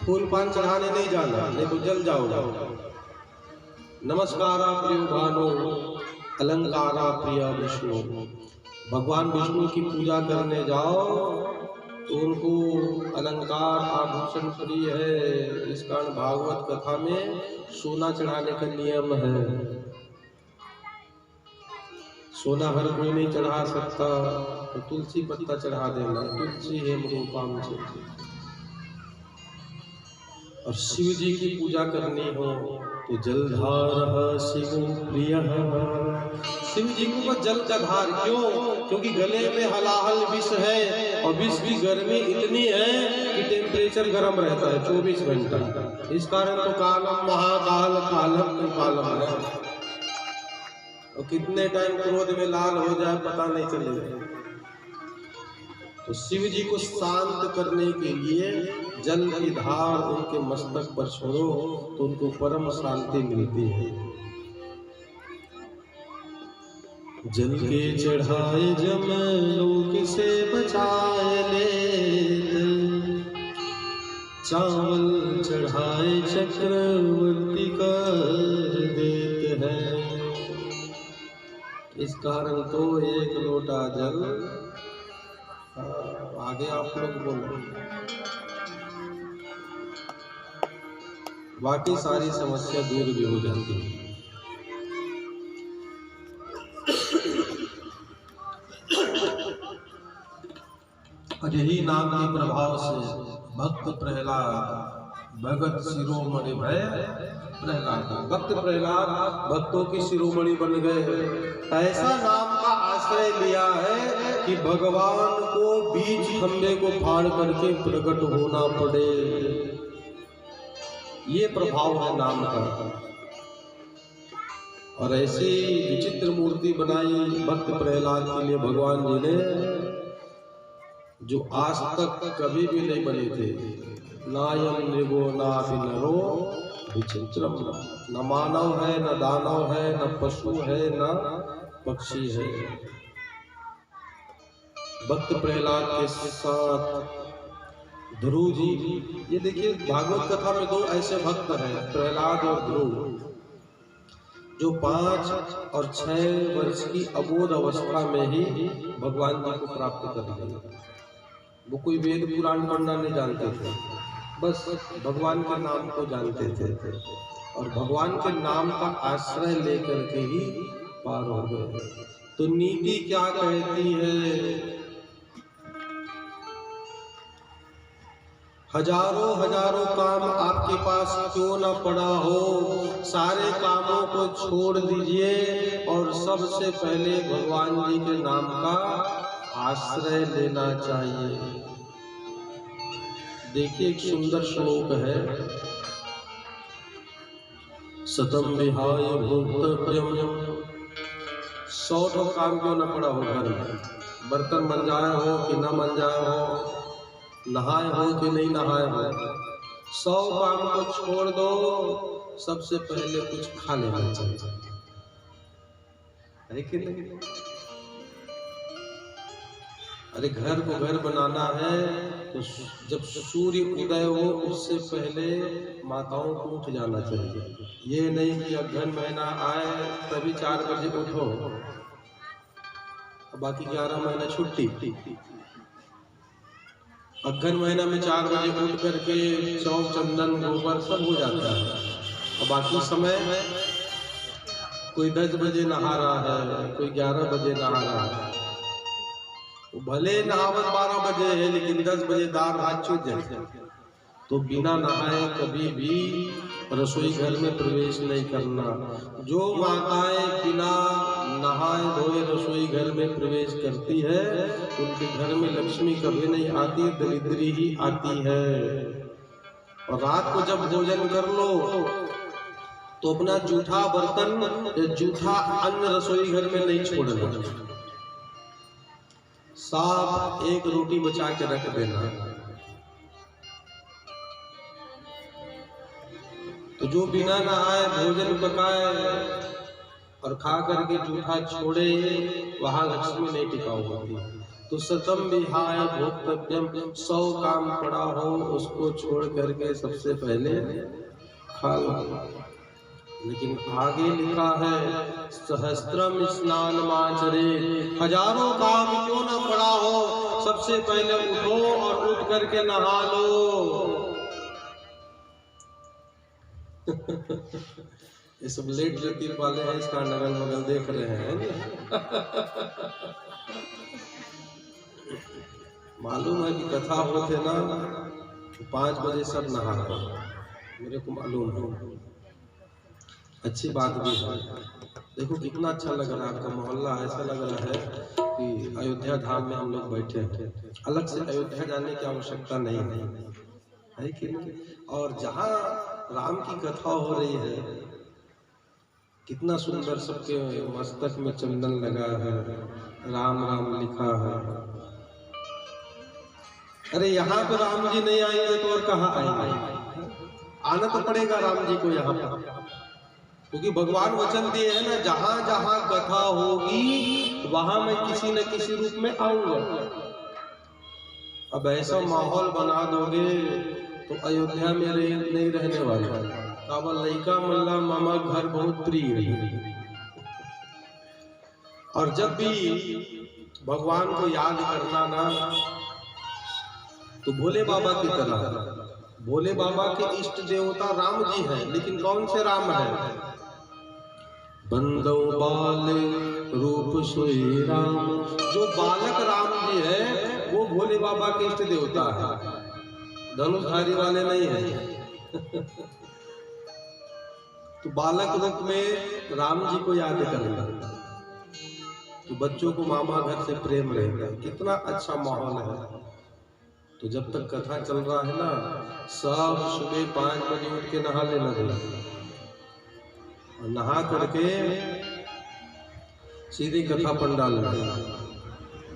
फूल पान चढ़ाने नहीं जाना, नहीं तो जल जाओगे। नमस्कार प्रियो भानु, अलंकारा प्रिय विष्णु। भगवान विष्णु की पूजा करने जाओ तो उनको अलंकार आभूषण प्रिय है। इस कारण भागवत कथा में सोना चढ़ाने का नियम है। सोना हर कोई नहीं चढ़ा सकता, तो तुलसी पत्ता चढ़ा देना। तुलसी है रूपाम से। और शिव जी की पूजा करनी हो तो जलधार शिव प्रिय। शिव जी को जल का धार क्यों? क्योंकि गले में हलाहल विष है और विष की गर्मी इतनी है कि टेम्परेचर गर्म रहता है 24 घंटा। इस कारण तो कालम महाकाल कालम कृपालम है। और कितने टाइम क्रोध में लाल हो जाए पता नहीं चलेगा। तो शिव जी को शांत करने के लिए जल की धार उनके मस्तक पर छोड़ो तो उनको परम शांति मिलती है। जल के चढ़ाए जम लोक से बचाए ले, चावल चढ़ाए चक्रवर्ती कर देते हैं। इस कारण तो एक लोटा जल। आगे आप लोग बोलो, बाकी सारी समस्या दूर भी हो जाती है। और यही नाम के प्रभाव से भक्त प्रहलाद भगत शिरोमणि भय प्रहलाद। भक्त प्रहलाद भक्तों की शिरोमणि बन गए। ऐसा नाम का आश्रय लिया है कि भगवान को बीच खंभे को फाड़ करके प्रकट होना पड़े। ये प्रभाव है नाम का। और ऐसी विचित्र मूर्ति बनाई भक्त प्रहलाद के लिए भगवान जी ने, जो आज तक कभी भी नहीं बने थे। नायम नृगो नाभि नरो विचित्रम। न मानव है, न दानव है, न पशु है, न पक्षी है। भक्त प्रहलाद के साथ ध्रुव जी, ये देखिए भागवत कथा में दो ऐसे भक्त हैं, प्रहलाद और ध्रुव, जो 5 और 6 वर्ष की अबोध अवस्था में ही भगवान जी को प्राप्त कर गए। वो कोई वेद पुराण पढ़ना नहीं जानते थे, बस भगवान के नाम को जानते थे और भगवान के नाम का आश्रय लेकर के ही पार हो गए। तो नीति क्या कहती है? हजारों काम आपके पास क्यों ना पड़ा हो, सारे कामों को छोड़ दीजिए और सबसे पहले भगवान जी के नाम का आश्रय लेना चाहिए। देखिए एक सुंदर श्लोक है। सतम विहाय भूत प्रियम। 100 काम क्यों न पड़ा हो घर में, बर्तन मंजाए हो कि न मंजाए हो, नहाए हो कि नहीं नहाए हो, 100 काम को छोड़ दो, सबसे पहले कुछ खा लेना चाहिए, है कि नहीं? अरे घर को घर बनाना है तो जब सूर्य उदय हो उससे पहले माताओं को उठ जाना चाहिए। ये नहीं कि अगहन महीना आए तभी 4 बजे उठो, बाकी 11 महीना छुट्टी। अगहन महीना में 4 बजे उठ करके चौक चंदन गोबर सब हो जाता है और बाकी समय कोई 10 बजे नहा रहा है, कोई 11 बजे नहा रहा है। तो भले नहावत 12 बजे है, लेकिन 10 बजे दार भात छूट जाए तो बिना नहाए कभी भी रसोई घर में प्रवेश नहीं करना। जो माताएं बिना नहाए धोए रसोई घर में प्रवेश करती है उनके घर में लक्ष्मी कभी नहीं आती, दरिद्री ही आती है। और रात को जब भोजन कर लो तो अपना जूठा बर्तन या जूठा अन्न रसोई घर में नहीं छोड़ना, साफ एक रोटी बचा के रख देना। तो जो बिना नहाए भोजन पकाए और खा करके जूठा छोड़े वहां लक्ष्मी नहीं टिकाऊ होती। तो सतम विहाय भोक्तव्यम, 100 काम पड़ा हो उसको छोड़ करके सबसे पहले खा लो। लेकिन आगे लिखा है सहस्त्रम स्नान माचरे, हजारों काम क्यों ना पड़ा हो सबसे पहले उठो और उठ करके नहा लो। ये सब लेट ज्योतिर वाले हैं, इसका नगल मगल देख रहे हैं। मालूम है कि कथा होते ना 5 बजे सब नहा रहे, मेरे को मालूम है। अच्छी बात भी है। देखो कितना अच्छा लग रहा है आपका मोहल्ला, ऐसा लग रहा है कि अयोध्या धाम में हम लोग बैठे हैं। अलग से अयोध्या जाने की आवश्यकता नहीं है कि नहीं। और जहाँ राम की कथा हो रही है कितना सुंदर, सबके मस्तक में चंदन लगा है, राम राम लिखा है। अरे यहाँ पे राम जी नहीं आएंगे तो और कहाँ आएंगे? आना तो पड़ेगा राम जी को यहाँ पर, क्योंकि भगवान वचन दिए है ना, जहां जहां कथा होगी वहां मैं किसी न किसी रूप में आऊंगा। अब ऐसा माहौल बना दोगे तो अयोध्या में नहीं रहने वाला। काबल लइका मल्ला मामा घर बहुत प्रिय है। और जब भी भगवान को याद करना ना तो भोले बाबा की तरह, भोले बाबा के इष्ट देवता राम जी हैं, लेकिन कौन से राम है? बंदो बाल रूप सोई राम, जो बालक राम जी है वो भोले बाबा के इष्ट देवता है, धनुषधारी वाले नहीं है। तो बालक रूप में राम जी को याद करना, तो बच्चों को मामा घर से प्रेम रहता है। कितना अच्छा माहौल है। तो जब तक कथा चल रहा है ना, सब सुबह 5 बजे उठ के नहा लेना चाहिए, और नहा करके सीधे कथा पंडाल में।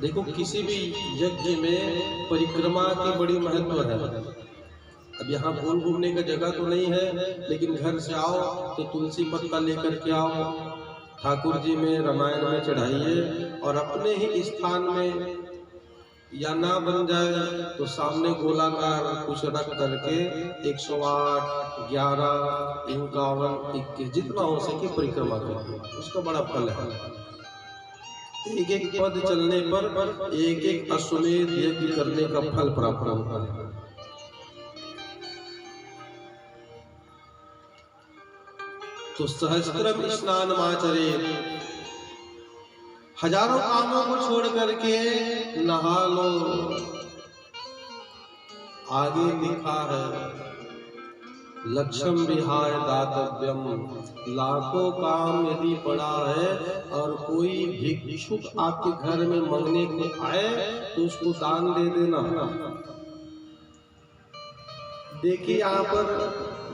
देखो किसी भी यज्ञ में परिक्रमा की बड़ी महत्व है। अब यहाँ गोल घूमने का जगह तो नहीं है, लेकिन घर से आओ तो तुलसी पत्ता लेकर के आओ, ठाकुर जी में रामायण में चढ़ाइए, और अपने ही स्थान में या ना बन जाए तो सामने गोलाकार कुछ रख करके 108, 11, 51, 21 जितना हो सके परिक्रमा करिए, उसका बड़ा फल है। एक एक पद चलने पर एक एक अश्वमेध यज्ञ करने का फल प्राप्त होता है। तो सहस्त्रम स्नान माचरे, हजारों कामों को छोड़ करके नहा लो। आगे लिखा है लक्ष्म विहाय दातव्यम, लाखों काम यदि पड़ा है और कोई भिक्षुक आपके घर में मांगने को आए तो उसको दान दे देना। देखिए यहाँ पर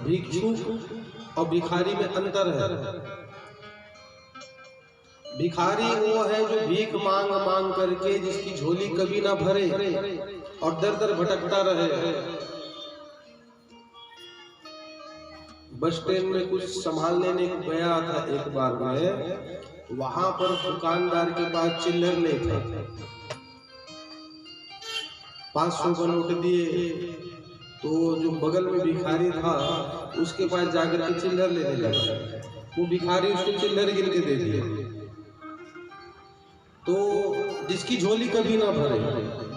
भिक्षुक और भिखारी में अंतर है। भिखारी वो है जो भीख मांग मांग करके जिसकी झोली कभी ना भरे और दर दर भटकता रहे। बस स्टैंड में कुछ सामान लेने गया था एक बार में, वहां पर दुकानदार के पास चिल्लर नहीं था। 500 का नोट दिए तो जो बगल में भिखारी था उसके पास जाकर के चिल्लर लेने लगा। वो भिखारी उसको चिल्लर गिन के दे दिए। तो जिसकी झोली कभी ना भरे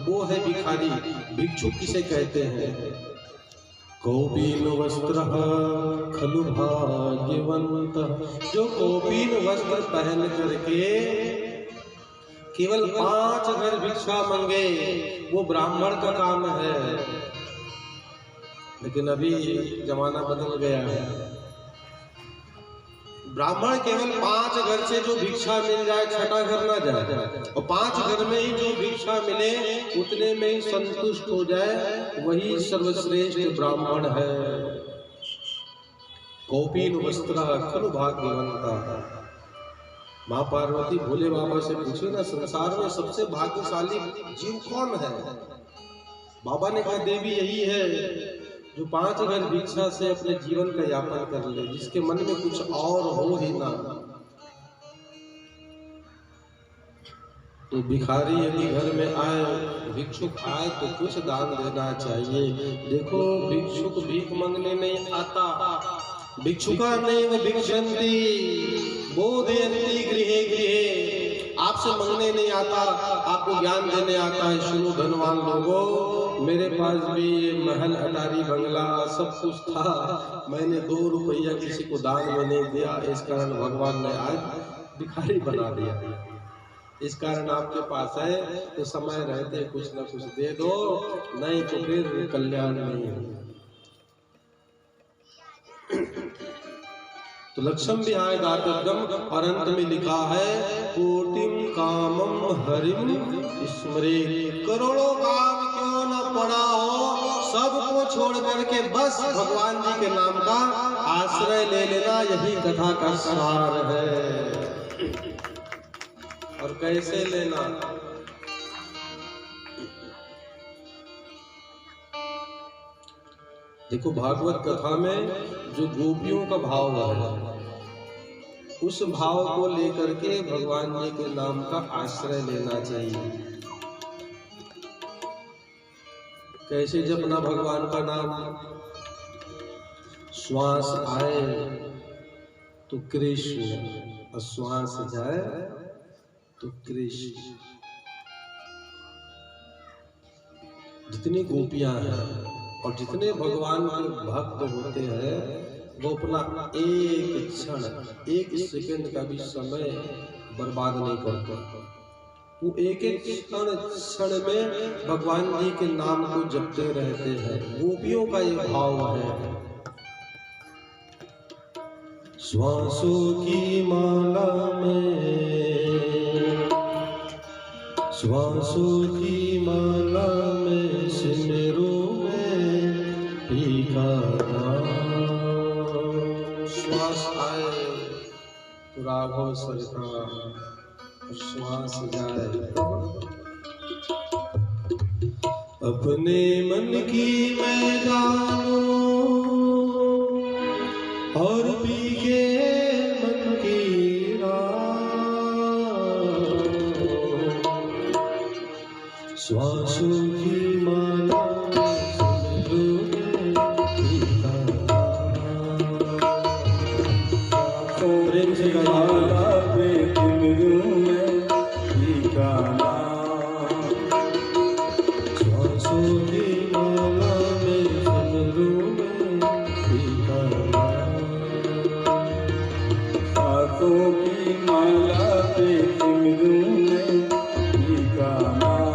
वो है भिखारी। भिक्षुक किसे कहते हैं? कौपीन वस्त्र खलु भाग्यवंत, जो कौपीन वस्त्र पहन करके केवल 5 घर भिक्षा मांगे, वो ब्राह्मण का काम है। लेकिन अभी जमाना बदल गया है। ब्राह्मण केवल 5 घर से जो भिक्षा मिल जाए, छठा घर ना जाए, और 5 घर में ही जो भिक्षा मिले उतने में ही संतुष्ट हो जाए, वही सर्वश्रेष्ठ ब्राह्मण है। कौपीन वस्त्र खलु भाग्यवंता। माँ पार्वती भोले बाबा से पूछे ना, संसार में सबसे भाग्यशाली जीव कौन है? बाबा ने कहा देवी यही है जो 5 घर भिक्षा से अपने जीवन का यापन कर ले, जिसके मन में कुछ और हो ही ना। तो भिखारी यदि घर में आए, भिक्षुक आए तो कुछ दान देना चाहिए। देखो भिक्षुक भीख मांगने नहीं आता, भिक्षुका नैव भिक्षन्ति बोधयन्ति गृहे गृहे। आपसे मांगने नहीं आता, आपको ज्ञान देने आता है। सुनो धनवान लोगों, मेरे पास भी ये महल, अटारी, बंगला सब कुछ था, मैंने 2 रुपया किसी को दान में नहीं दिया, इस कारण भगवान ने आज भिखारी बना दिया। इस कारण आपके पास है तो समय रहते कुछ न कुछ दे दो, नहीं तो फिर कल्याण नहीं है। तो लक्ष्म भी आए दातव्यम, और अंत में लिखा है कोटिम कामम हरिम स्मरे। करोड़ों काम क्यों न पड़ा हो, सबको छोड़ करके बस भगवान जी के नाम का आश्रय ले लेना, यही कथा का सार है। और कैसे लेना? देखो भागवत कथा में जो गोपियों का भाव है, उस भाव को लेकर के भगवान जी के नाम का आश्रय लेना चाहिए। कैसे जपना भगवान का नाम? श्वास आए तो कृष्ण, और श्वास जाए तो कृष्ण। जितनी गोपियां हैं और जितने भगवान के भक्त होते हैं, वो अपना एक क्षण, 1 सेकंड का भी समय बर्बाद नहीं करते। वो एक एक क्षण में भगवान जी के नाम को जपते रहते हैं। गोपियों का ये भाव है। श्वासों की माला में, श्वासों की माला में सिमरो श्वास आए तो राघव सरकार, श्वास जाए अपने मन की मैं जानूं, और भीगे मन की राह। श्वासों की माला माला पे सिमरूं मैं भिक्षा नाम। श्वासों की माला में सिमरूं मैं भिक्षा नाम। श्वासों की माला पे सिमरूं मैं भिक्षा नाम।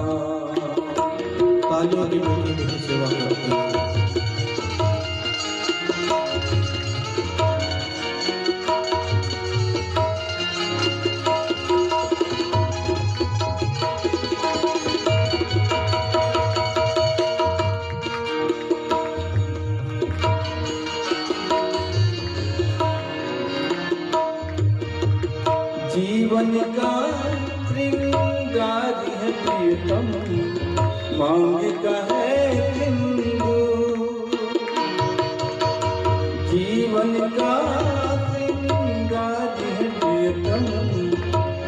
तालियों की मीठी सेवा करते हैं। जीवन का श्रृंगार है प्रियतम, मांग का है सिंधु। जीवन का श्रृंगार है प्रियतम,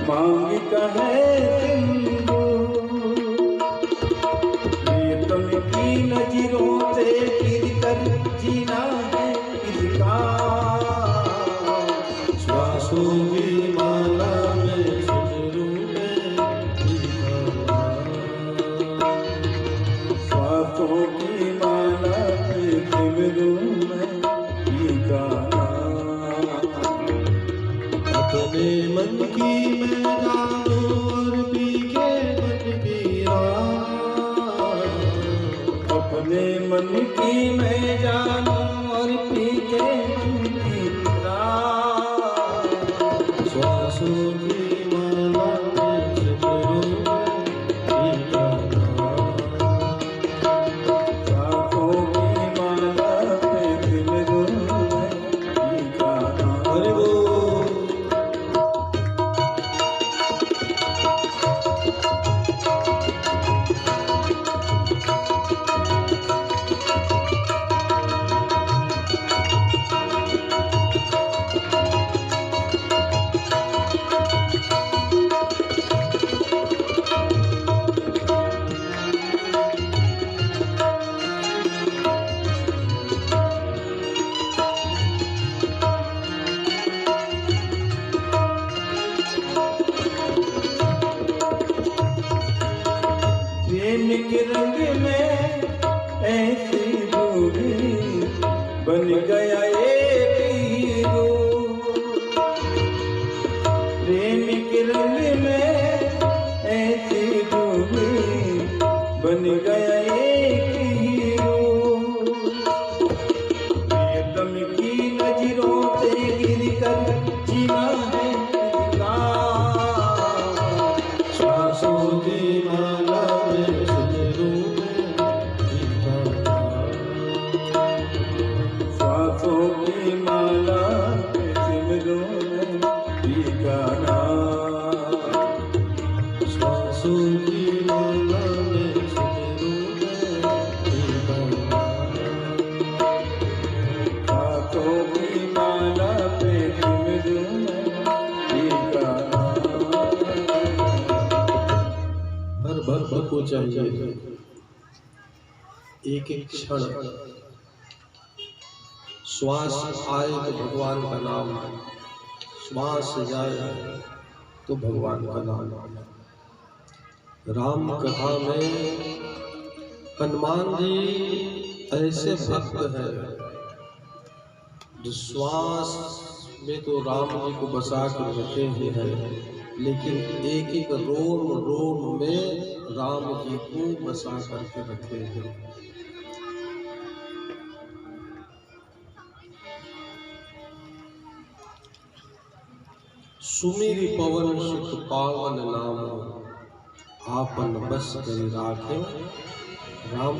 मांग का है सिंधु। प्रियतम की नजरों से गिर कर जीना है इसका। श्वासों की माला में सिमरूं मैं भिक्षा नाम। श्वासों की माला पे सिमरूं मैं भिक्षा नाम। अपने मन की मैं जानूं, और भी भले मन की मैं जानूं और पीछे मन की राह। श्वासों की माला में सिमरूं पीका नाम। सांसों की माला पे सिमरूं पीका नाम। हरि बोल। प्रेम के रंग में ऐसी डूबी बन गया एक हीरो। प्रेम के रंग में ऐसी डूबी बन गया एक हीरो। प्रियतम की नजरों से गिर कर जीना है जिंदा। श्वासों की माला में सिमरूं पीका नाम। सांसों की माला पे सिमरूं पीका नाम। श्वासों की माला में सिमरूं पीका नाम। सांसों की माला पे सिमरूं पीका नाम। हर भक्त को चाहिए एक एक क्षण श्वास आए तो भगवान का नाम, श्वास जाए तो भगवान का नाम। राम कथा में हनुमान जी ऐसे भक्त हैं जो श्वास में तो राम जी को बसा कर रखे ही हैं, लेकिन एक एक रोम रोम में राम जी को बसा करके रखे हैं। सुमिरि पवन सुत पावन नाम, आपन बस करि राखे राम।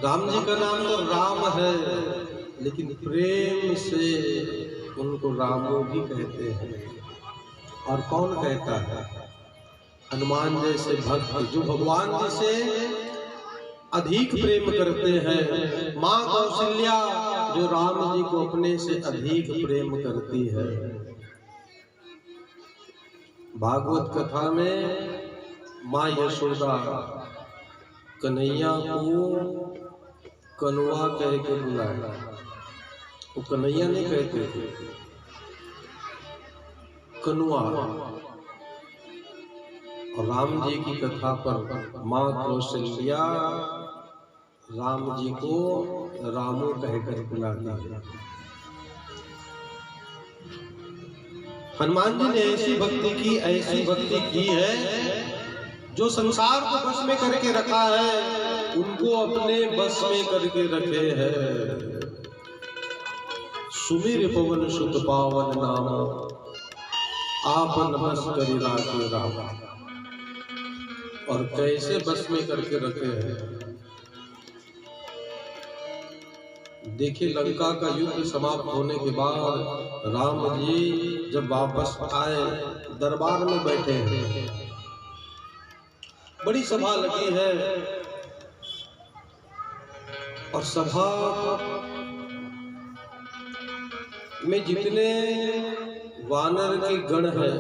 राम जी का नाम तो राम है, लेकिन प्रेम से उनको रामो भी कहते हैं। और कौन कहता है? हनुमान जैसे भक्त जो भगवान जी से अधिक प्रेम करते हैं। माँ कौशल्या जो राम जी को अपने से अधिक प्रेम करती है। भागवत कथा में माँ यशोदा कन्हैया को कनुआ कह के बुलाया। वो कन्हैया नहीं कहते थे, कनुआ। और राम जी की कथा पर माँ कौशल्या राम जी को रामो कहकर बुलाती है। हनुमान जी ने ऐसी भक्ति की है जो संसार को बस में करके रखा है, उनको अपने बस में करके रखे हैं। सुमिरि पवन सुत पावन नाम, आपन बस करि राखे राम। और कैसे बस में करके रखे हैं? देखिए, लंका का युद्ध समाप्त होने के बाद राम जी जब वापस आए, दरबार में बैठे हैं, बड़ी सभा लगी है। और सभा में जितने वानर के गण हैं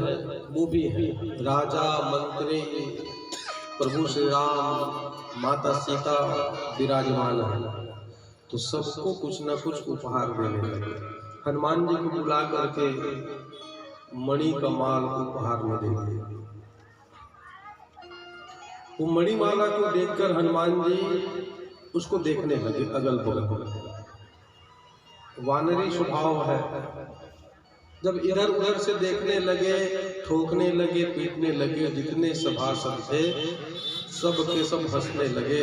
वो भी हैं, राजा मंत्री, प्रभु श्री राम, माता सीता विराजमान है। तो सबको कुछ न कुछ उपहार देने लगे। हनुमान जी को बुला करके मणि का माल उपहार में दे दिया। वो मणिमाला को देखकर हनुमान जी उसको देखने लगे अगल बगल। वानरी स्वभाव है, जब इधर उधर से देखने लगे, ठोकने लगे, पीटने लगे। जितने सभासद थे सब के सब हंसने लगे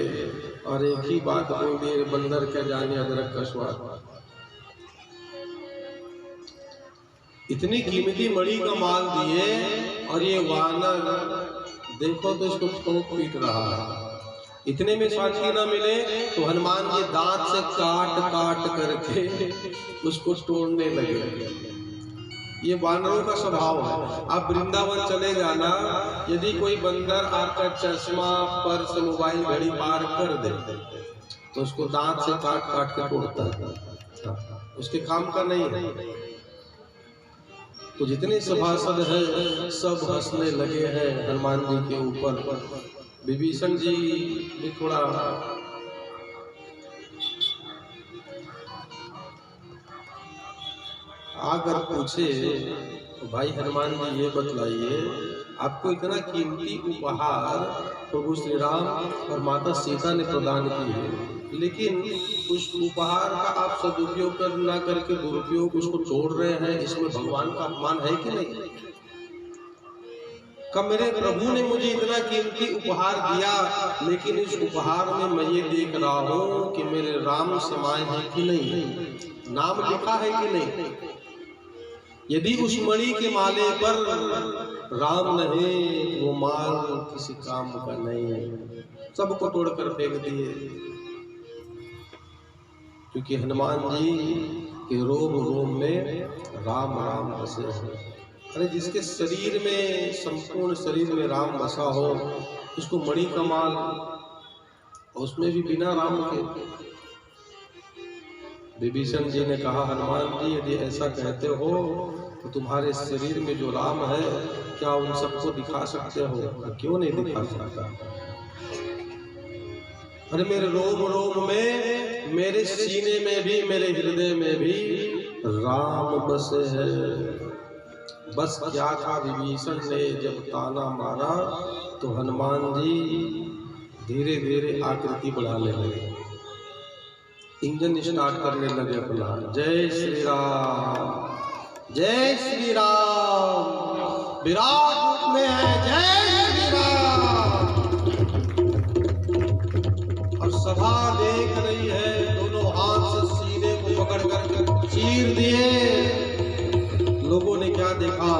और एक ही बात बोल दिए, बंदर क्या जाने अदरक का स्वाद। इतनी कीमती मणि का माल दिए और ये वानर देखो तो इसको ठोक पीट रहा है। इतने में शांति न मिले तो हनुमान जी दांत से काट काट करके उसको तोड़ने लगे। ये वानरों का स्वभाव है। आप वृंदावन चले जाना, यदि कोई बंदर आपका चश्मा, पर्स, मोबाइल, घड़ी पार कर दे तो उसको दांत से काट काट के तोड़ता है, उसके काम का नहीं है। तो जितने सभासद है सब हंसने लगे हैं हनुमान जी के ऊपर। विभीषण जी भी थोड़ा आकर पूछे, तो भाई हनुमान जी ये बतलाइए, आपको इतना कीमती उपहार प्रभु श्री राम और माता सीता ने प्रदान की है, लेकिन उस उपहार का आप सदुपयोग कर ना करके दुरुपयोग उसको तोड़ रहे हैं, इसमें भगवान का अपमान है कि नहीं? कब मेरे प्रभु ने मुझे इतना कीमती उपहार दिया, लेकिन इस उपहार में मैं ये देख रहा हूँ कि मेरे राम समाये हैं कि नहीं, नाम लिखा है कि नहीं। यदि उस मणि के माले पर राम नहीं, वो माल किसी काम का नहीं, सबको तोड़कर फेंक दिए। क्योंकि हनुमान जी के रोम रोम में राम राम बसे हैं। अरे जिसके शरीर में, संपूर्ण शरीर में राम बसा हो, उसको मणि का माल, उसमें भी बिना राम के। विभीषण जी ने कहा, हनुमान जी यदि ऐसा कहते हो तो तुम्हारे शरीर में जो राम है क्या उन सबको दिखा सकते हो? क्यों नहीं दिखा सकता? अरे मेरे रोम रोम में, मेरे सीने में भी, मेरे हृदय में भी राम बसे है। बस क्या था, विभीषण ने जब ताना मारा तो हनुमान जी धीरे धीरे आकृति बढ़ाने लगे, इंजन स्टार्ट करने लगे अपना। जय श्री राम, जय श्री राम, विराट रूप में है, जय श्री राम। और सभा देख रही है, दोनों हाथ से सीने को पकड़ कर चीर दिए। लोगों ने क्या देखा,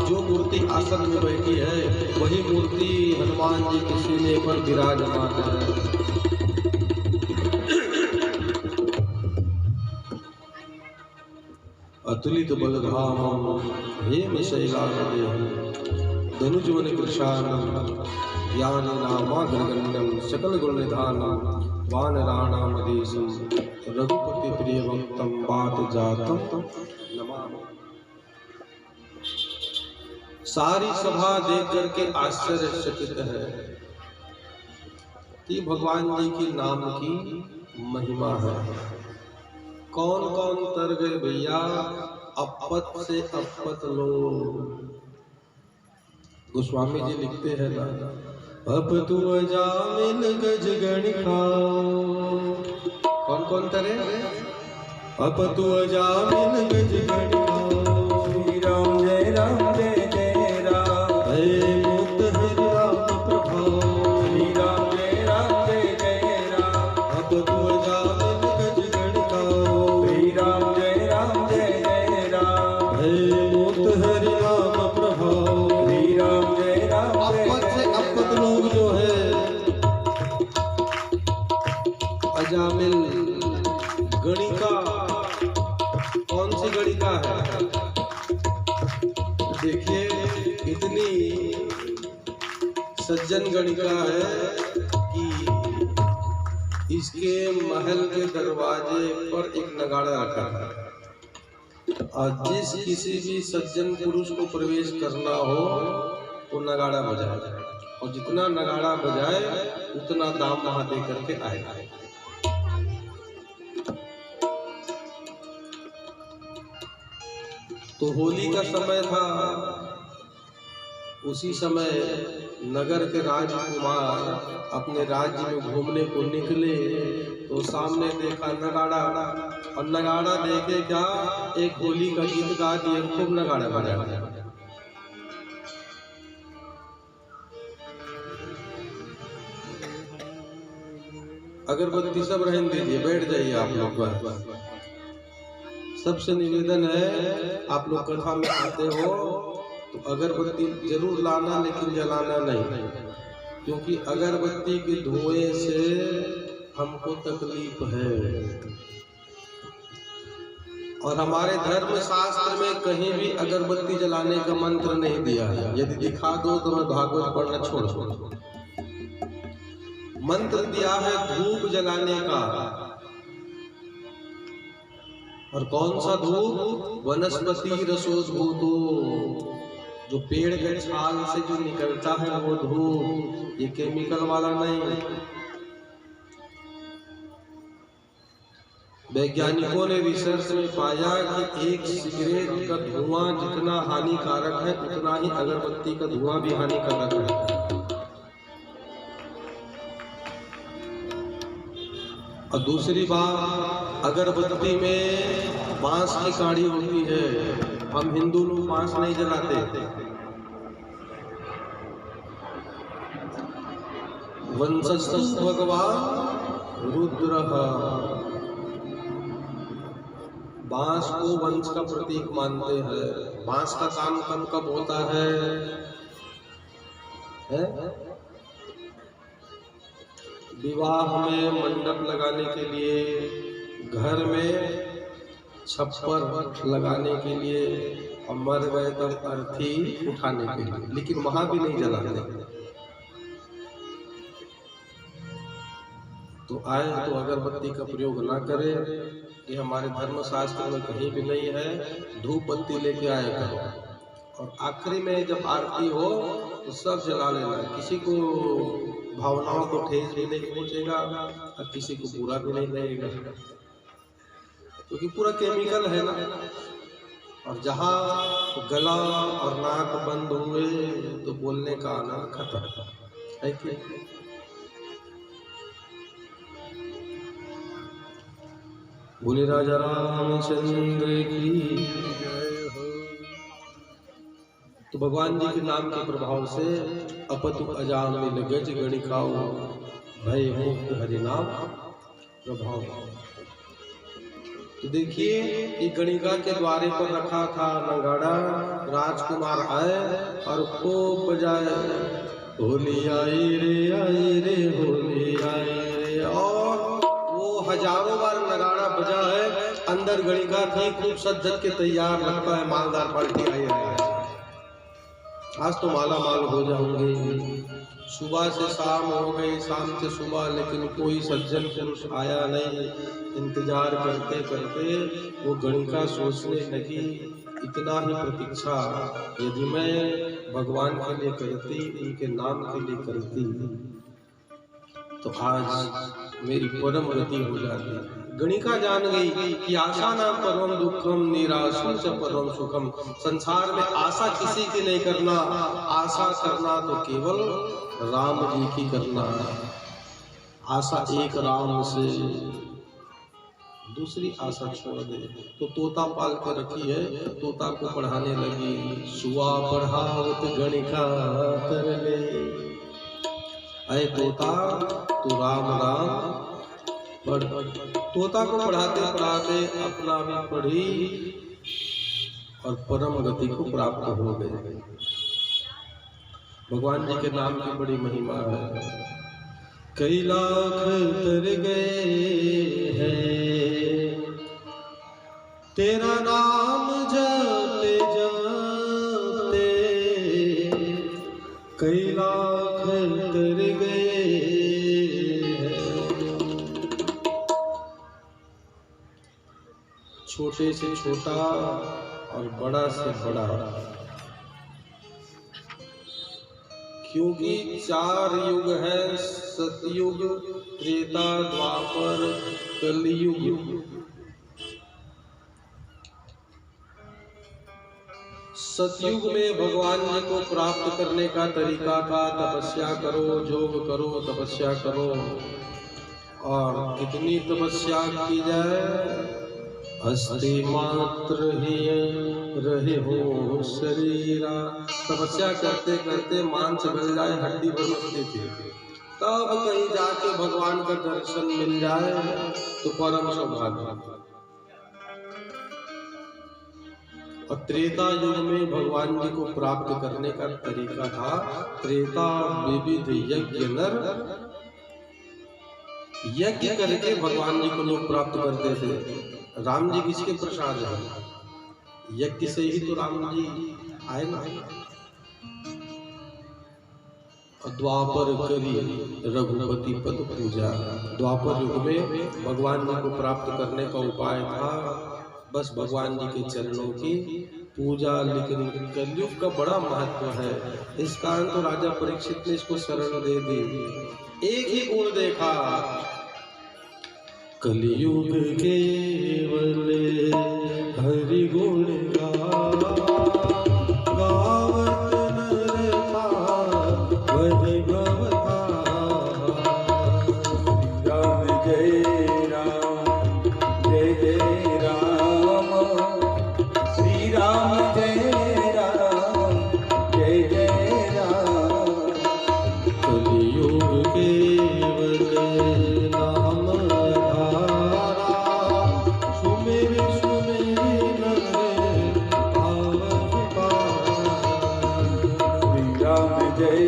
जो मूर्ति आसन में बैठी है वही मूर्ति हनुमान जी के सीने पर विराजमान है। अतुलित बलधामं हेमशैलादेहं धनुजवन कृशानं ज्ञाननामाग्रगण्यं सकलगुणनिधानं वानराणामधीशं रघुपतिप्रियभक्तं वातजातं नमामि। सारी सभा देख करके आश्चर्यचकित है कि भगवान जी की नाम की महिमा है। कौन कौन तर गए भैया, अपत से अपत लोग। गोस्वामी जी लिखते हैं ना, अब तू अजामिल गज गणिका। कौन कौन तरे? अब तू अजामिल गज गणिका। श्री राम जय राम जय जय राम, हे मुक्त हरि राम प्रभाव। श्री राम जय राम जय जय राम, अब तू अजामिल गज गणिका। श्री राम जय राम जय जय राम, हे मुक्त हरि राम प्रभाव। श्री राम जय राम जय अपत से जय अपत लोग जो है, अजामिल गणिका। कौन सी गणिका है? देखिए इतनी सज्जन गणिका है कि इसके महल के दरवाजे पर एक नगाड़ा रखा है, और जिस किसी भी सज्जन पुरुष को प्रवेश करना हो वो नगाड़ा बजाए, और जितना नगाड़ा बजाए उतना दाम वहां दे करके आएगा। तो होली का समय था, उसी समय नगर के राजकुमार अपने राज्य में घूमने को निकले तो सामने देखा नगाड़ा, और नगाड़ा देखे क्या, एक होली का गीत गा दिए, खूब नगाड़ा बजाया। अगरबत्ती सब रहने दीजिए, बैठ जाइए आप लोग बस। सबसे निवेदन है, आप लोग कथा में आते हो तो अगरबत्ती जरूर लाना, लेकिन जलाना नहीं, क्योंकि अगरबत्ती के धुएं से हमको तकलीफ है। और हमारे धर्म शास्त्र में कहीं भी अगरबत्ती जलाने का मंत्र नहीं दिया है। यदि दिखा दो तो मैं भागवत पढ़ना छोड़ दूं। मंत्र दिया है धूप जलाने का। और कौन सा धूप? वनस्पति रसोद्भूतो, जो पेड़ के छाल से जो निकलता है वो धूप, ये केमिकल वाला नहीं। वैज्ञानिकों ने रिसर्च में पाया कि एक सिगरेट का धुआं जितना हानिकारक है, उतना ही अगरबत्ती का धुआं भी हानिकारक है। और दूसरी बात, अगरबत्ती में बांस की काड़ी होती है। हम हिंदू लोग बांस नहीं जलाते। वंशस्तु भगवान रुद्रः, बांस को वंश का प्रतीक मानते हैं। बांस का काम कब होता है? विवाह में मंडप लगाने के लिए, घर में छप्पर लगाने के लिए, और मर गए तब अर्थी उठाने के लिए, लेकिन वहां भी नहीं जलाते। तो आए तो अगरबत्ती का प्रयोग ना करें, ये हमारे धर्म शास्त्र में कहीं भी नहीं है। धूप बत्ती लेके आया करो, और आखिरी में जब आरती हो तो सब जला लेना। किसी को भावनाओं को ठेस भी नहीं पहुंचेगा और किसी को बुरा भी नहीं लगेगा, क्योंकि पूरा केमिकल है ना। और जहाँ गला और नाक बंद हुए तो बोलने का आनंद खत्म है कि? बोले राजा रामचंद्र की जय हो। तो भगवान जी के नाम के प्रभाव से अपतु अजामिल गज गणिकाओ भय हो हरि नाम प्रभाव। तो देखिए, ये गणिका के द्वारे पर रखा था नगाड़ा। राजकुमार आए और खूब बजाए, होली आई रे होली आई रे। और हजारों बार नगाड़ा बजा है, अंदर गणिका थी, खूब सज के तैयार, लगता है मालदार पार्टी आई है, आज तो माला माल हो जाऊंगे। सुबह से शाम हो गई, शाम से सुबह, लेकिन कोई सज्जन पुरुष आया नहीं। इंतजार करते करते वो गणिका सोचने लगी, इतना ही प्रतीक्षा यदि मैं भगवान के लिए करती, उनके नाम के लिए करती, तो आज मेरी परम गति हो जाती। गणिका जान गई कि आशा नाम परम दुखम, निराशा च परम सुखम। संसार में आशा किसी की नहीं करना, आशा करना तो केवल राम जी की करना। आशा एक राम से, दूसरी आशा छोड़ दे। तो तोता पाल कर रखी है, तोता को पढ़ाने लगी। सुआ पढ़ावत गणिका कर ले, अरे तोता तू राम राम पढ़। तोता को पढ़ाते पढ़ाते अपना भी पढ़ी और परम गति को प्राप्त हो गए। भगवान जी के नाम की बड़ी महिमा है। कई लाख तर गए हैं तेरा नाम जपते जपते, कई लाख तर गए हैं। छोटे से छोटा और बड़ा से बड़ा, क्योंकि 4 युग है, सतयुग, त्रेता, द्वापर, कलयुग। सतयुग में भगवान जी को प्राप्त करने का तरीका था, तपस्या करो, योग करो, तपस्या करो। और कितनी तपस्या की जाए? हस्ते मात्र ही रहे हो शरीरा। तपस्या करते करते मांस गल जाए, हड्डी भर मचती थी। तब कहीं जाके भगवान का दर्शन मिल जाए तो परम सौभाग्य। और त्रेता युग में भगवान जी को प्राप्त करने का तरीका था, त्रेता विविध यज्ञ नर, यज्ञ करके भगवान जी को लोग प्राप्त करते थे। राम जी किसके प्रसाद है? यज्ञ से ही तो राम जी आए ना। द्वापर करी रघुपति पद पूजा, द्वापर युग में भगवान जी को प्राप्त करने का उपाय था बस भगवान जी के चरणों की पूजा। लेकिन कलयुग का बड़ा महत्व है, इस कारण तो राजा परीक्षित ने इसको शरण दे दी। एक ही गुण देखा, कलयुग केवल हरि गुण गावत नर पावहि भवता। राम जय राम जय जय राम, श्री राम जय राम जय जय राम। कलयुग केवल नाम धारा, सुमिर सुमिर नर पावहि पार। श्री राम जय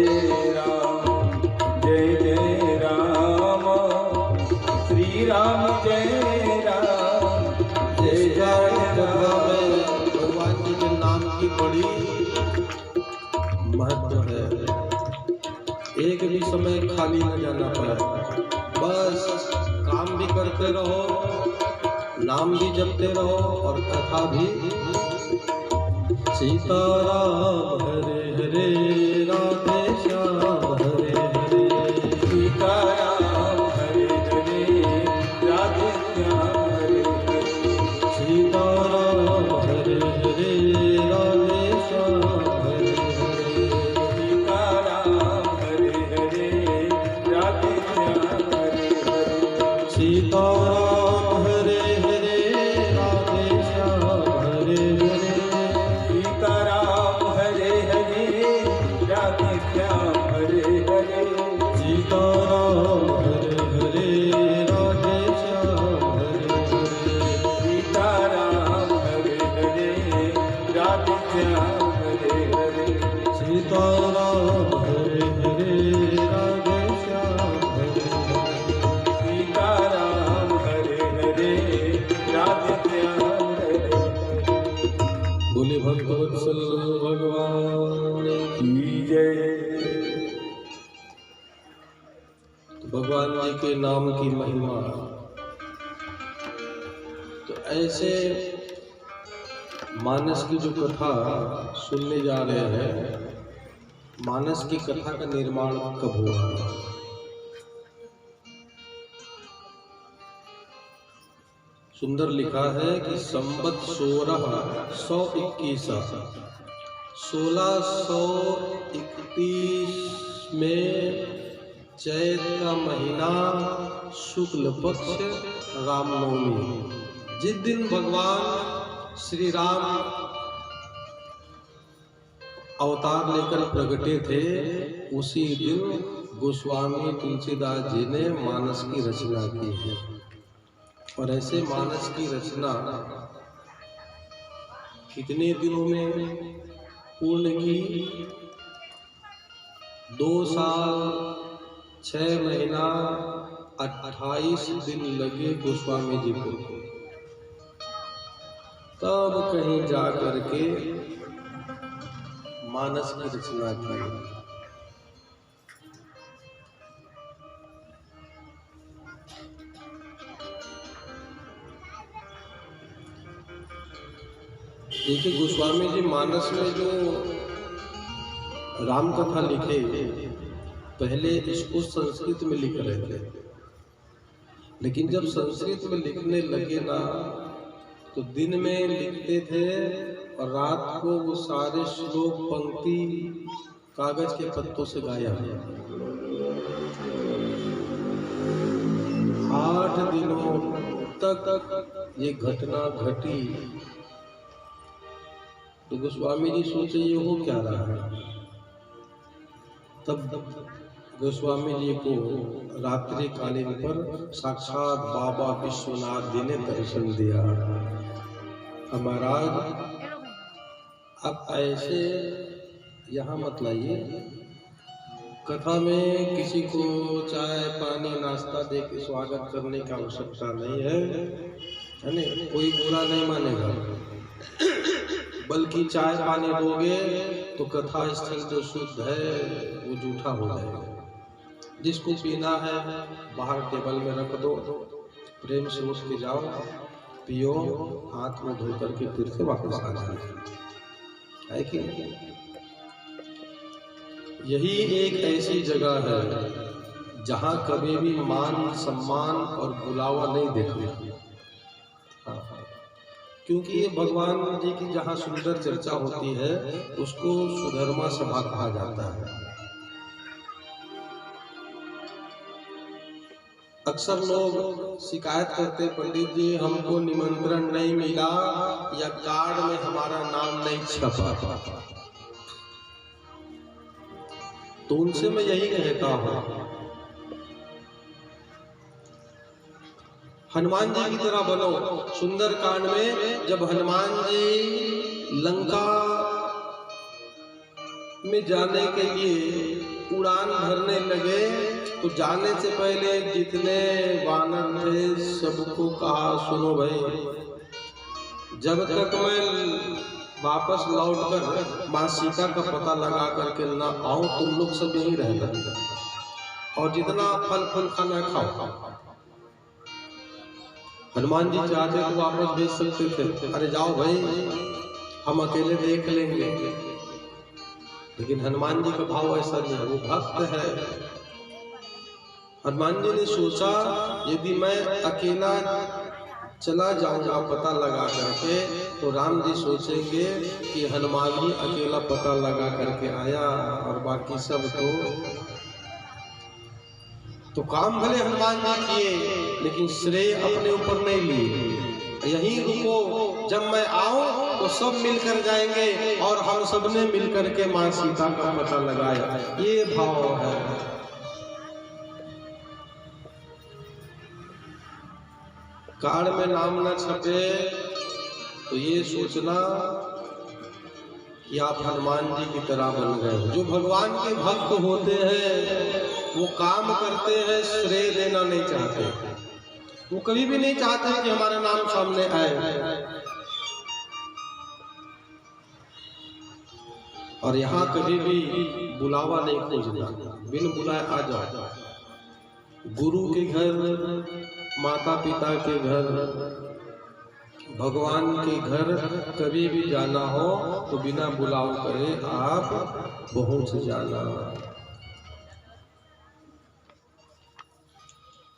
राम जय जय राम, श्री राम जय राम जय जय राम। भगवान जी के नाम की बड़ी महत्व है। एक भी समय खाली न जाना पड़े, बस काम भी करते रहो, नाम भी जपते रहो और कथा भी। सीताराम हरे हरे राधे श्याम हरे हरे, सीताराम हरे हरे राधे श्याम हरे हरे, सीताराम हरे हरे राधे श्याम हरे हरे, सीताराम हरे हरे राधे श्याम हरे हरे, सीताराम हरे हरे राधे श्याम हरे हरे, सीताराम हरे हरे राधे श्याम हरे हरे, सीताराम हरे हरे राधे श्याम हरे हरे, सीताराम हरे हरे राधे श्याम हरे हरे, सीताराम हरे हरे राधे श्याम हरे हरे, सीताराम हरे हरे राधे श्याम हरे हरे। बोले भक्तवत्सल भगवान की जय। तो भगवान जी के नाम की महिमा। तो ऐसे मानस की जो कथा सुनने जा रहे हैं, मानस की कथा का निर्माण कब हुआ? सुंदर लिखा है कि संवत 1621 में चैत का महीना शुक्ल पक्ष रामनवमी, जिस दिन भगवान श्री राम अवतार लेकर प्रगटे थे, उसी दिन गोस्वामी तुलसीदास जी ने मानस की रचना की है। और ऐसे मानस की रचना कितने दिनों में पूर्ण की? 2 साल 6 महीना 28 दिन लगे गोस्वामी जी को, तब कहीं जा करके मानस की रचना की। देखिए, गोस्वामी जी मानस में जो राम कथा लिखे, पहले इसको संस्कृत में लिख रहे थे, लेकिन जब संस्कृत में लिखने लगे ना, तो दिन में लिखते थे और रात को वो सारे श्लोक पंक्ति कागज के पत्तों से गाया। 8 दिनों तक ये घटना घटी। तो गोस्वामी जी सोचे ये हो क्या रहा है। तब गोस्वामी जी को रात्रि कालीन पर साक्षात बाबा विश्वनाथ जी ने दर्शन दिया। अब महाराज अब ऐसे यहाँ मत लाइए, कथा में किसी को चाय पानी नाश्ता दे के स्वागत करने की आवश्यकता नहीं है नहीं, कोई बुरा नहीं मानेगा, बल्कि चाय पानी दोगे तो कथा स्थल जो शुद्ध है वो जूठा हो जाएगा। जिसको पीना है बाहर टेबल में रख दो, प्रेम से उठ के जाओ, पियो, हाथ में धो करके फिर से वापस आ जाओ, है कि नहीं? यही एक ऐसी जगह है जहाँ कभी भी मान सम्मान और बुलावा नहीं देखते। क्योंकि ये भगवान जी की जहाँ सुंदर चर्चा होती है उसको सुधर्मा सभा कहा जाता है। अक्सर लोग शिकायत करते, पंडित जी हमको निमंत्रण नहीं मिला या कार्ड में हमारा नाम नहीं छपा। तो उनसे मैं यही कहता हूं, हनुमान जी की तरह बनो। सुंदर कांड में जब हनुमान जी लंका में जाने के लिए उड़ान भरने लगे तो जाने से पहले जितने वानर थे सबको कहा, सुनो भाई, जब तक मैं वापस लौटकर माँ सीता का पता लगा करके न आऊं तुम लोग सब यहीं रहना और जितना फल फल खाना खाओ। हनुमान जी चाहते तो वापस भेज सकते थे, अरे जाओ भाई हम अकेले देख लेंगे, लेकिन हनुमान जी का भाव ऐसा नहीं, वो भक्त है। हनुमान जी ने सोचा यदि मैं अकेला चला जाऊंगा पता लगा करके तो राम जी सोचेंगे कि हनुमान जी अकेला पता लगा करके आया और बाकी सब तो काम भले हनुमान जी किए लेकिन श्रेय अपने ऊपर नहीं लिए। यहीं रुको, जब मैं आऊं तो सब मिलकर जाएंगे और हम सबने मिलकर के माँ सीता का पता लगाया, ये भाव है। कार्ड में नाम न छपे तो ये सोचना कि आप हनुमान जी की तरह बन गए। जो भगवान के भक्त होते हैं वो काम करते हैं, श्रेय देना नहीं चाहते, वो कभी भी नहीं चाहते कि हमारा नाम सामने आए। और यहाँ कभी भी बुलावा नहीं खोजना, बिन बुलाए आ जाओ। गुरु के घर, माता पिता के घर, भगवान के घर कभी भी जाना हो तो बिना बुलाव करे आप पहुंच जाना।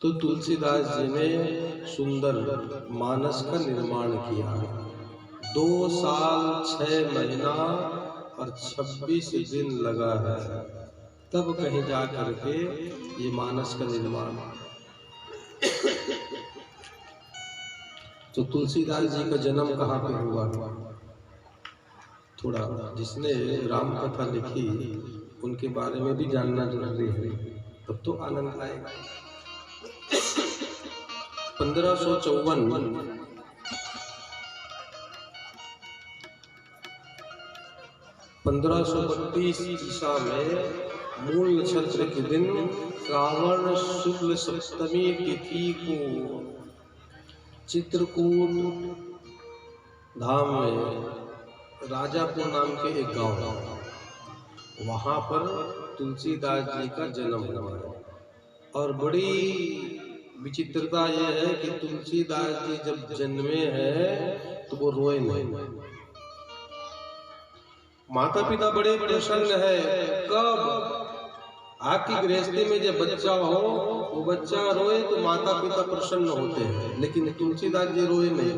तो तुलसीदास जी ने सुंदर मानस का निर्माण किया। 2 साल 6 महीना और 26 दिन लगा है, तब कहीं जा करके ये मानस का निर्माण। तो तुलसीदास जी का जन्म कहाँ पे हुआ? थोड़ा जिसने राम कथा लिखी उनके बारे में भी जानना जरूरी है, तब तो आनंद आएगा। 1532 ईसा में मूल नक्षत्र के दिन श्रावण शुक्ल सप्तमी तिथि को चित्रकूट धाम में राजापुर नाम के एक गांव है, वहां पर तुलसीदास जी का जन्म हुआ है। और बड़ी विचित्रता यह है कि तुलसीदास जी जब जन्मे हैं तो वो रोए नहीं। माता पिता बड़े प्रसन्न है। कब? आपकी गृहस्थी में जब बच्चा हो वो बच्चा रोए तो माता पिता प्रसन्न होते हैं, लेकिन तुलसीदास जी रोए नहीं।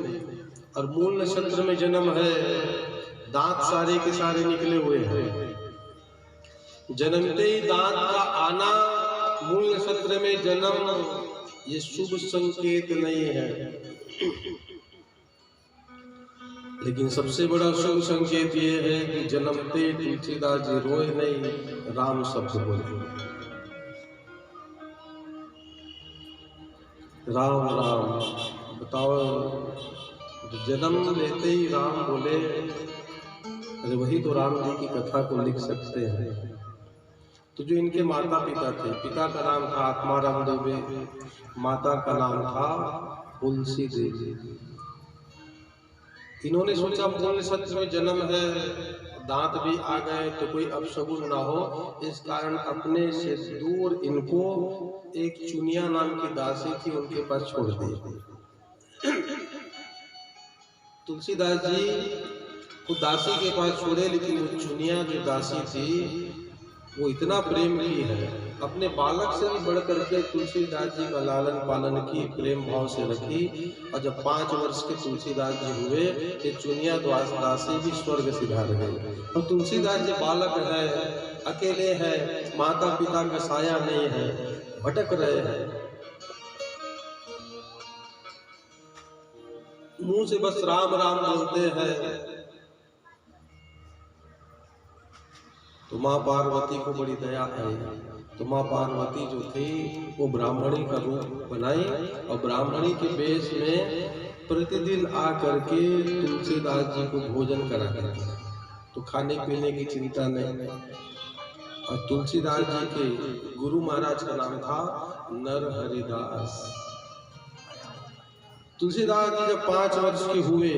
और मूल नक्षत्र में जन्म है, दांत सारे के सारे निकले हुए हैं। जन्मते ही दांत का आना, मूल नक्षत्र में जन्म, ये शुभ संकेत नहीं है। लेकिन सबसे बड़ा शुभ संकेत ये है कि जन्मते तुलसीदास जी रोए नहीं, राम शब्द बोले। राम राम। बताओ, जन्म लेते ही राम बोले, अरे वही तो राम जी की कथा को लिख सकते हैं। तो जो इनके माता पिता थे, पिता का नाम था आत्माराम दुबे, माता का नाम था तुलसी देवी। इन्होंने सोचा मूल सच में जन्म है, दांत भी आ गए तो कोई अपशगुन ना हो, इस कारण अपने से दूर इनको एक चुनिया नाम की दासी थी उनके पास छोड़ दी। तुलसीदास जी को दासी के पास छोड़े, लेकिन वो चुनिया जो दासी थी वो इतना प्रेम की है, अपने बालक से भी बढ़ करके तुलसीदास जी का लालन पालन की, प्रेम भाव से रखी। और जब 5 वर्ष के तुलसीदास जी हुए कि चुनिया दासी भी स्वर्ग सिधार गए। और तुलसीदास जी बालक है, अकेले हैं, माता पिता का साया नहीं है, भटक रहे हैं, मुंह से बस राम राम बोलते हैं। तो माँ पार्वती को बड़ी दया आई। तो माँ पार्वती जो थी वो ब्राह्मणी का रूप बनाई और ब्राह्मणी के वेश में प्रतिदिन आ करके तुलसीदास जी को भोजन करा करती। तो खाने पीने की चिंता नहीं। और तुलसीदास जी के गुरु महाराज का नाम था नरहरिदास। तुलसीदास जी जब 5 वर्ष के हुए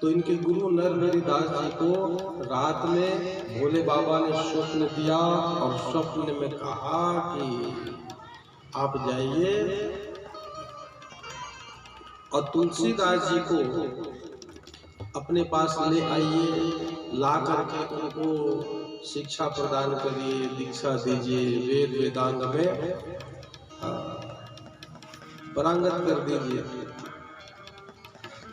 तो इनके गुरु नरहरिदास जी को रात में भोले बाबा ने स्वप्न दिया और स्वप्न में कहा कि आप जाइए और तुलसीदास जी को अपने पास ले आइए, ला करके उनको शिक्षा प्रदान करिए, दीक्षा दीजिए, वेद वेदांग में पारंगत कर दीजिए।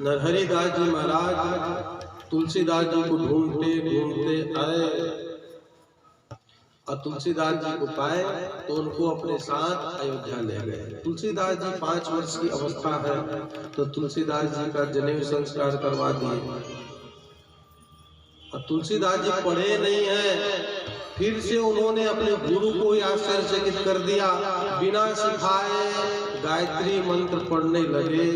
नरहरिदास जी महाराज तुलसीदास जी को ढूंढते ढूंढते आए और तुलसीदास जी को पाए तो उनको अपने साथ अयोध्या ले गए। तुलसीदास जी 5 वर्ष की अवस्था है तो तुलसीदास जी का जनेऊ संस्कार करवा दिए। और तुलसीदास जी पढ़े नहीं है, फिर से उन्होंने अपने गुरु को ही आश्चर्यचकित कर दिया। बिना सिखाए गायत्री मंत्र पढ़ने लगे,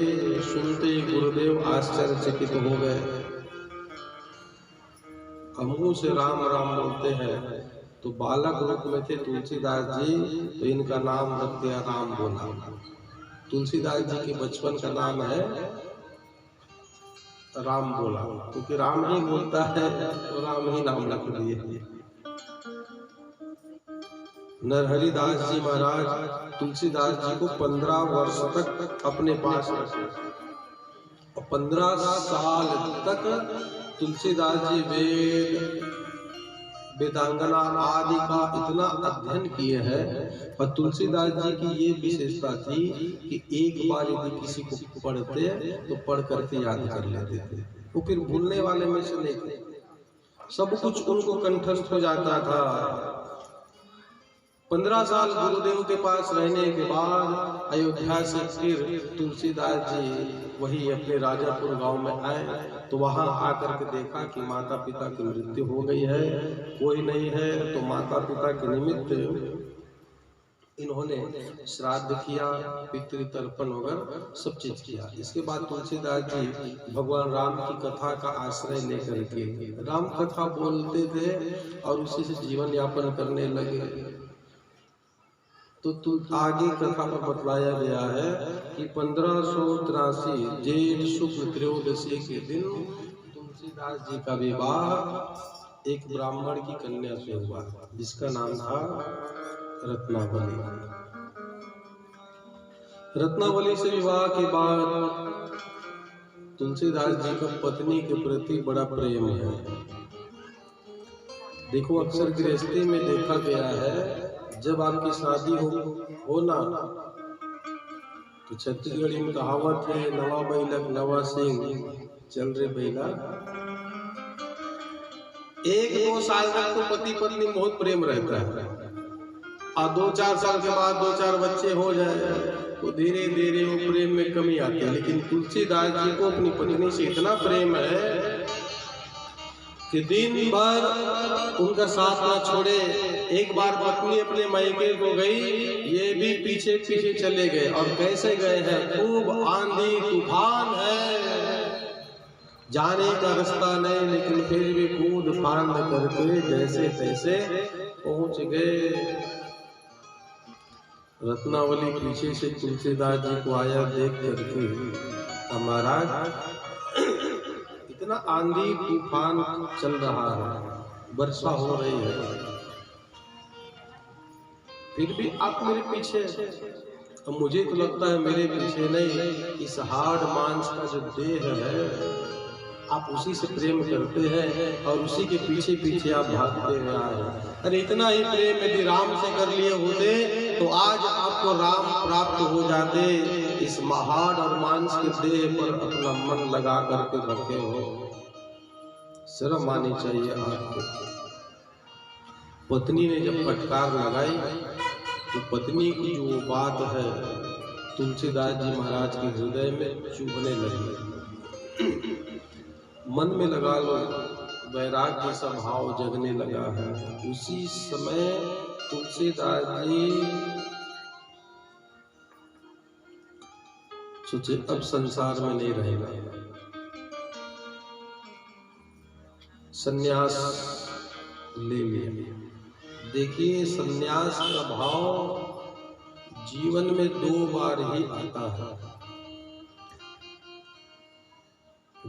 सुनते ही गुरुदेव आश्चर्यचकित हो गए। मुंह से राम राम बोलते हैं। तो बालक रूप में थे तुलसीदास जी, तो इनका नाम रख दिया राम बोला। तुलसीदास जी के बचपन का नाम है राम बोला, क्योंकि राम ही बोलता है तो राम ही नाम रख दिए। नरहरिदास जी महाराज तुलसीदास जी को 15 वर्ष तक अपने पास रखे और 15 साल तक तुलसीदास जी वेदांगना आदि का इतना अध्ययन किए हैं। और तुलसीदास जी की ये विशेषता थी कि एक बार यदि किसी को पढ़ते तो पढ़ करके याद कर लेते थे, वो फिर भूलने वाले में से नहीं थे, सब कुछ उनको कंठस्थ हो जाता था। 15 साल गुरुदेव के पास रहने के बाद अयोध्या से फिर तुलसीदास जी वही अपने राजापुर गांव में आए। तो वहां आकर के देखा कि माता पिता की मृत्यु हो गई है, कोई नहीं है। तो माता पिता के निमित्त इन्होंने श्राद्ध किया, पितृतर्पण वगैरह सब चीज किया। इसके बाद तुलसीदास जी भगवान राम की कथा का आश्रय लेकर के राम कथा बोलते थे और उसी से जीवन यापन करने लगे। तो आगे कथा पर बतलाया गया है कि 1583 जेठ शुक्ल त्रयोदशी के दिन तुलसीदास जी का विवाह एक ब्राह्मण की कन्या से हुआ, जिसका नाम था रत्नावली। रत्नावली से विवाह के बाद तुलसीदास जी का पत्नी के प्रति बड़ा प्रेम है। देखो, अक्सर गृहस्थी में देखा गया है, जब आपकी शादी हो ना तो छत्तीसगढ़ी में कहावत है, नवा बैलक नवा सिंह चल रे बैला। 1-2 साल तक तो पति पत्नी बहुत प्रेम रहता है और 2-4 साल के बाद 2-4 बच्चे हो जाए तो धीरे धीरे वो प्रेम में कमी आती है। लेकिन तुलसीदास जी को अपनी पत्नी से इतना प्रेम है कि दिन भर उनका साथ ना छोड़े, एक बार पत्नी अपने मायके को गई, ये भी पीछे पीछे चले गए। और कैसे गए हैं? खूब आंधी तूफान है, जाने का रास्ता नहीं, लेकिन फिर भी कूद फांद करके जैसे तैसे पहुंच गए। रत्नावली पीछे से तुलसीदास जी को आया देख करके, महाराज इतना आंधी तूफान चल रहा है, वर्षा हो रही है, फिर भी आप मेरे पीछे। अब मुझे तो लगता है मेरे पीछे नहीं, इस हाड़ मांस का जो देह है आप उसी से प्रेम करते हैं और उसी के पीछे पीछे आप भागते हुए आए हैं। अरे इतना ही प्रेम यदि राम से कर लिए होते तो आज आपको राम प्राप्त हो जाते। इस हाड़ और मांस के देह पर अपना मन लगा करके रखे हो, शर्म आनी चाहिए आपको। पत्नी ने जब फटकार लगाई तो पत्नी की जो बात है तुलसीदास जी महाराज के हृदय में चुभने लगी। मन में लगा लो, वैराग्य सा भाव जगने लगा है। उसी समय तुलसीदास जी सोचे अब संसार में नहीं रहेगा, संन्यास ले लिया। देखिए संन्यास का भाव जीवन में 2 बार ही आता है।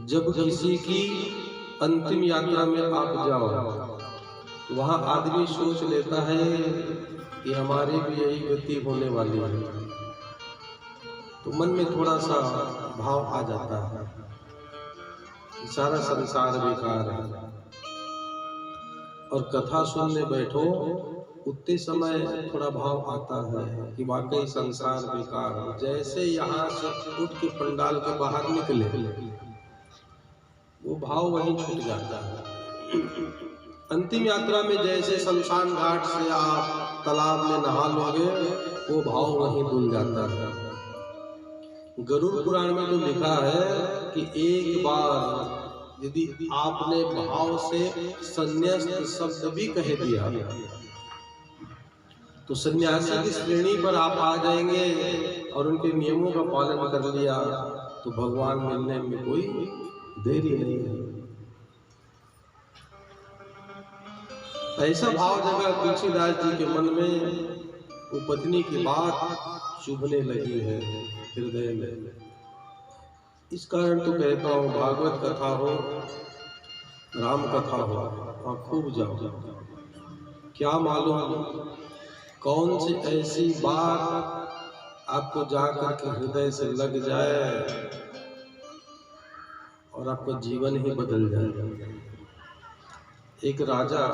जब किसी की अंतिम यात्रा में आप जाओ तो वहां आदमी सोच लेता है कि हमारी भी यही गति होने वाली है, तो मन में थोड़ा सा भाव आ जाता है कि सारा संसार बेकार है। और कथा सुनने बैठो उतने समय थोड़ा भाव आता है कि वाकई संसार बेकार है। जैसे यहाँ से उठ के पंडाल के बाहर निकले वो भाव वहीं छूट जाता है। अंतिम यात्रा में जैसे शमशान घाट से आप तालाब में नहा लोगे वो भाव वहीं धुल जाता है। गरुड़ पुराण में तो लिखा है कि एक बार यदि आपने भाव से संन्यास शब्द भी कह दिया तो सन्यासी की श्रेणी पर आप आ जाएंगे और उनके नियमों का पालन कर लिया तो भगवान मिलने में कोई देरी नहीं है। ऐसा भाव जगा तुलसीदास जी के मन में, वो पत्नी की बात चुभने लगी है हृदय में। इस कारण तो कहता हूँ भागवत कथा हो, राम कथा हो, वहाँ खूब जाओ। क्या मालूम कौन सी ऐसी बात आपको जाकर के हृदय से लग जाए और आपका जीवन ही बदल जाएगा। एक राजा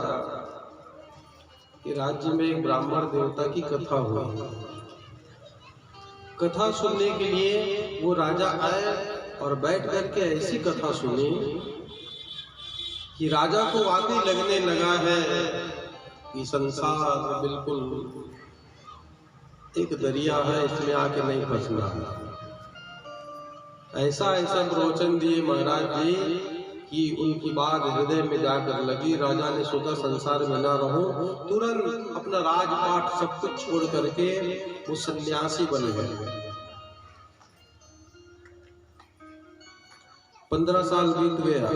के राज्य में एक ब्राह्मण देवता की कथा हुई। कथा सुनने के लिए वो राजा आए और बैठ करके ऐसी कथा सुनी कि राजा को वाकई लगने लगा है कि संसार बिल्कुल एक दरिया है, इसमें आके नहीं फंसना। ऐसा ऐसा प्रवचन दिए महाराज जी कि उनकी बात हृदय में जाकर लगी। राजा ने सोचा संसार में ना रहूं, तुरंत अपना राजपाट सब कुछ छोड़ करके वो सन्यासी बन गए। 15 साल बीत गया।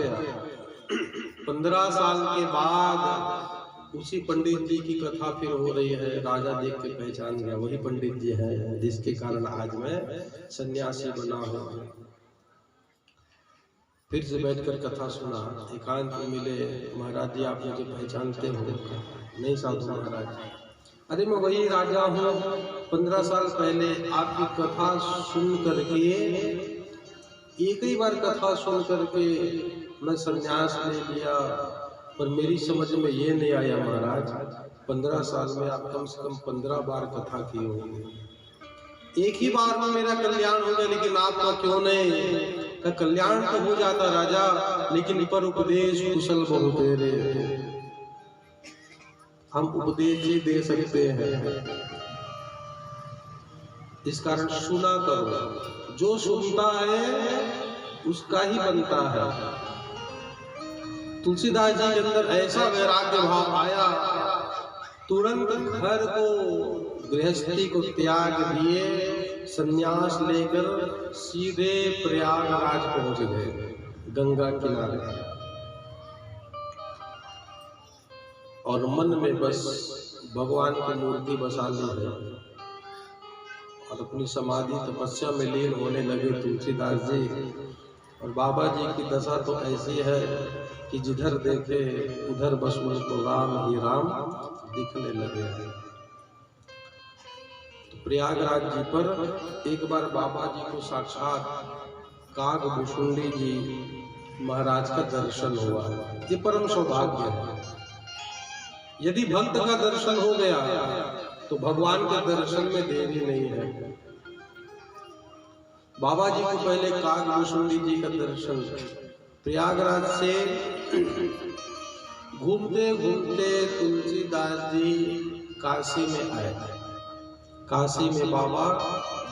15 साल के बाद उसी पंडित जी की कथा फिर हो रही है। राजा देख के पहचान गया वही पंडित जी हैं जिसके कारण आज मैं सन्यासी बना हूँ। फिर से बैठकर कथा सुना, एकांत में मिले। महाराज जी आप मुझे पहचानते हो? नहीं साधु महाराज। अरे मैं वही राजा हूँ, 15 साल पहले आपकी कथा सुन करके, एक ही बार कथा सुन करके मैं संन्यास ले लिया, पर मेरी समझ में ये नहीं आया महाराज 15 साल में आप कम से कम 15 बार कथा किए होंगे। एक ही बार में मेरा कल्याण हो गया, लेकिन आपका क्यों नहीं? का कल्याण तो हो जाता राजा, लेकिन पर उपदेश कुशल बहु तेरे, हम उपदेश ही दे सकते हैं। इस कारण सुना करो, जो सुनता है उसका ही बनता है। तुलसीदास जी के अंदर ऐसा वैराग्य भाव आया तुरंत घर को, गृहस्थी को त्याग दिए, संन्यास लेकर सीधे प्रयागराज पहुंच गए, गंगा किनारे। और मन में बस भगवान की मूर्ति बसा ली है और अपनी समाधि तपस्या में लीन होने लगे तुलसीदास जी। और बाबा जी की दशा तो ऐसी है कि जिधर देखे उधर बस उनको राम ही राम दिखने लगे हैं। तो प्रयागराज जी पर एक बार बाबा जी को साक्षात कागभूषुंडी जी महाराज का दर्शन हुआ। ये परम सौभाग्य है। यदि भक्त का दर्शन हो गया तो भगवान के दर्शन में देरी नहीं है। बाबा जी को पहले कागभूषुंडी जी का दर्शन, प्रयागराज से घूमते घूमते तुलसीदास जी काशी में आए। काशी में बाबा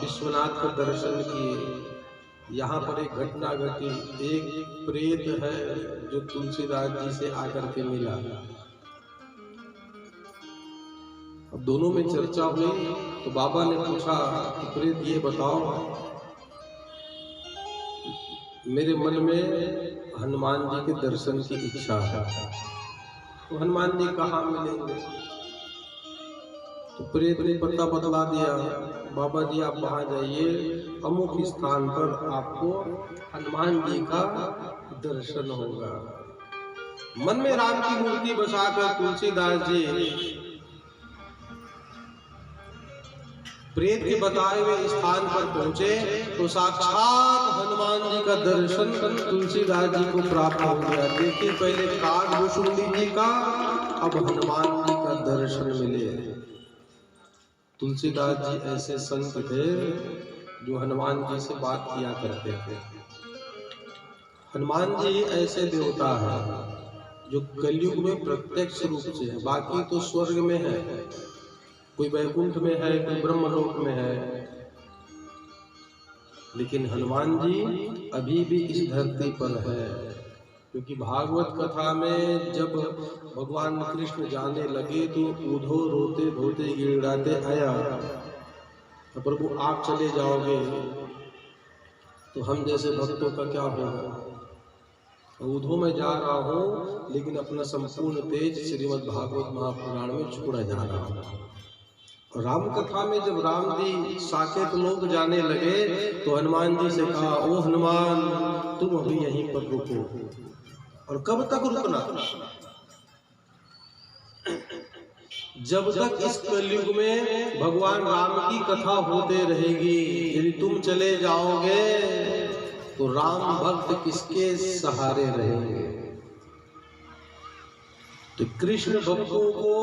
विश्वनाथ का दर्शन किए। यहाँ पर एक घटना घटी। एक प्रेत है जो तुलसीदास जी से आकर के मिला। अब दोनों में चर्चा हुई तो बाबा ने पूछा कि प्रेत ये बताओ, मेरे मन में हनुमान जी के दर्शन की इच्छा है। तो हनुमान जी कहाँ मिलेंगे? तो प्रेत ने पता बतला दिया, बाबा जी आप वहाँ जाइए, अमुक स्थान पर आपको हनुमान जी का दर्शन होगा। मन में राम की मूर्ति बसाकर तुलसीदास जी प्रेत के बताए हुए स्थान पर पहुंचे तो साक्षात हनुमान जी का दर्शन तुलसीदास जी को प्राप्त हो गया। देखिए, पहले कागभूषुंडी जी का, अब हनुमान जी का दर्शन मिले। तुलसीदास जी ऐसे संत थे जो हनुमान जी से बात किया करते थे। हनुमान जी ऐसे देवता है जो कलयुग में प्रत्यक्ष रूप से है। बाकी तो स्वर्ग में है, कोई वैकुंठ में है, कोई ब्रह्मलोक में है, लेकिन हनुमान जी अभी भी इस धरती पर है। क्योंकि भागवत कथा में जब भगवान कृष्ण जाने लगे तो उधो रोते धोते गिड़गिड़ाते आया, तो प्रभु आप चले जाओगे तो हम जैसे भक्तों का क्या होगा? उधो में जा रहा हूँ लेकिन अपना संपूर्ण तेज श्रीमद् भागवत महापुराण में छोड़ा जा रहा हूँ। राम कथा में जब राम जी साकेत लोग जाने लगे तो हनुमान जी से कहा, ओ हनुमान तुम अभी यहीं पर रुको। और कब तक रुकना? जब तक इस कलयुग में भगवान राम की कथा होते रहेगी। यदि तुम चले जाओगे तो राम भक्त किसके सहारे रहेंगे? तो कृष्ण भक्तों को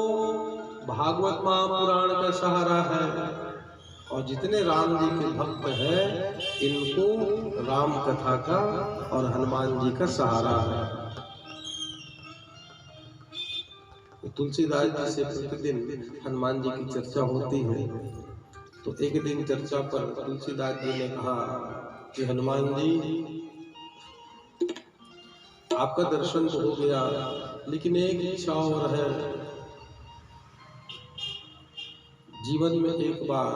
भागवत महापुराण का सहारा है, और जितने राम जी के भक्त हैं इनको राम कथा का और हनुमान जी का सहारा है। तो तुलसीदास जी से प्रतिदिन हनुमान जी की चर्चा होती है। तो एक दिन चर्चा पर तुलसीदास जी ने कहा कि हनुमान जी आपका दर्शन तो हो गया, लेकिन एक इच्छा और है, जीवन में एक बार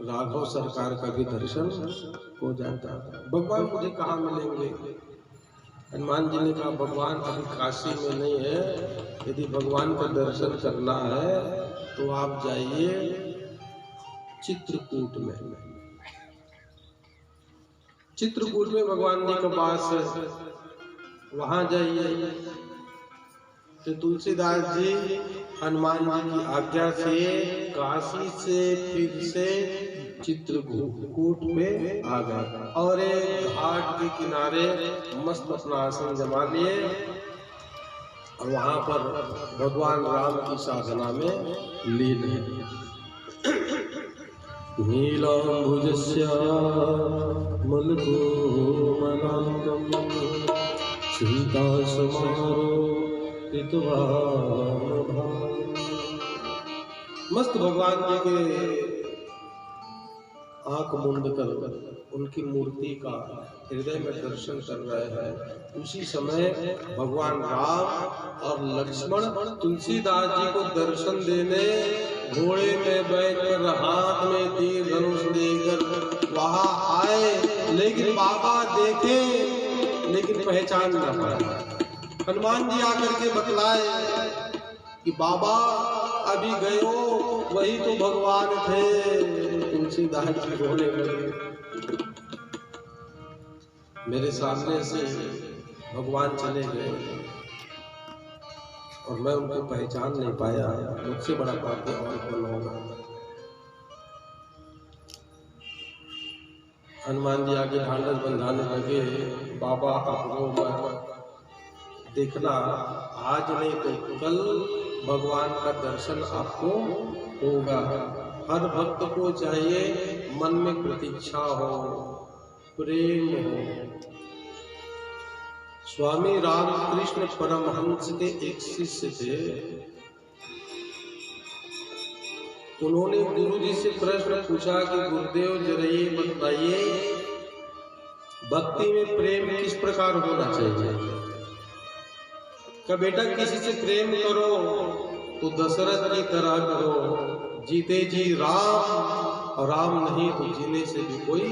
राघव सरकार का भी दर्शन हो जाता है। भगवान मुझे कहाँ मिलेंगे? हनुमान जी ने कहा, भगवान अभी काशी में नहीं है। यदि भगवान का दर्शन करना है तो आप जाइए चित्रकूट में। चित्रकूट में भगवान जी का वास है, वहां जाइए। तो तुलसीदास जी हनुमान जी की आज्ञा से काशी से फिर से चित्रकूट में आ गए और एक घाट के किनारे मस्त अपना आसन जमा लिए और वहां पर भगवान राम की साधना में लीन है। नीलांबुजस्य मलकोमलांगम सीतासमारो मस्त भगवान जी के आंख मूंद कर उनकी मूर्ति का हृदय में दर्शन कर रहे हैं। उसी समय भगवान राम और लक्ष्मण तुलसीदास जी को दर्शन देने घोड़े में बैठकर हाथ में तीर धनुष लेकर वहां आए, लेकिन बाबा देखे लेकिन पहचान न पाए। हनुमान जी आकर के बतलाए कि बाबा अभी गयो वही तो भगवान थे। तुलसीदास जी रोने लगे, मेरे सामने से भगवान चले गए और मैं उनको पहचान नहीं पाया, मुझसे बड़ा पापी और कौन होगा। हनुमान जी आगे ढांढस बंधाने लगे, बाबा आप रो मत, देखना आज नहीं तो कल भगवान का दर्शन आपको होगा। हर भक्त को चाहिए मन में प्रतीक्षा हो, प्रेम हो। स्वामी रामकृष्ण परमहंस के एक शिष्य थे। उन्होंने गुरु जी से प्रश्न पूछा कि गुरुदेव जरा ये बताइए भक्ति में प्रेम किस प्रकार होना चाहिए। क्या बेटा किसी से प्रेम करो तो दशरथ की तरह करो, जीते जी राम और राम नहीं तो जीने से भी कोई।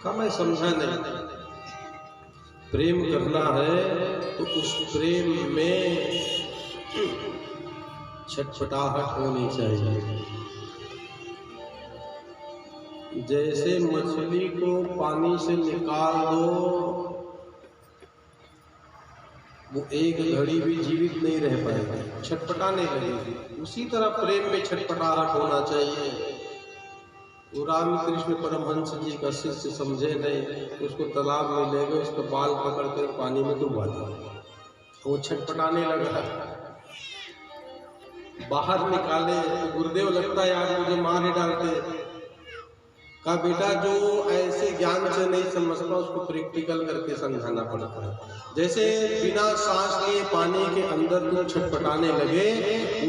का मैं समझा नहीं, प्रेम करना है तो उस प्रेम में छटपटाहट होनी चाहिए। जैसे मछली को पानी से निकाल दो वो एक घड़ी भी जीवित नहीं रह पाएगी, छटपटाने लगेगी। उसी तरह प्रेम में छटपटाहट होना चाहिए। वो रामकृष्ण परमहंस जी का शिष्य समझे नहीं, उसको तालाब में ले गए, उसको बाल पकड़ कर पानी में डुबा दिया। वो छटपटाने लगा, बाहर निकाले तो गुरुदेव लगता है यार मुझे मार ही डालते। का बेटा जो ऐसे ज्ञान से नहीं समझता उसको प्रैक्टिकल करके समझाना पड़ता है। जैसे बिना सांस लिए पानी के अंदर तुम छटपटाने लगे,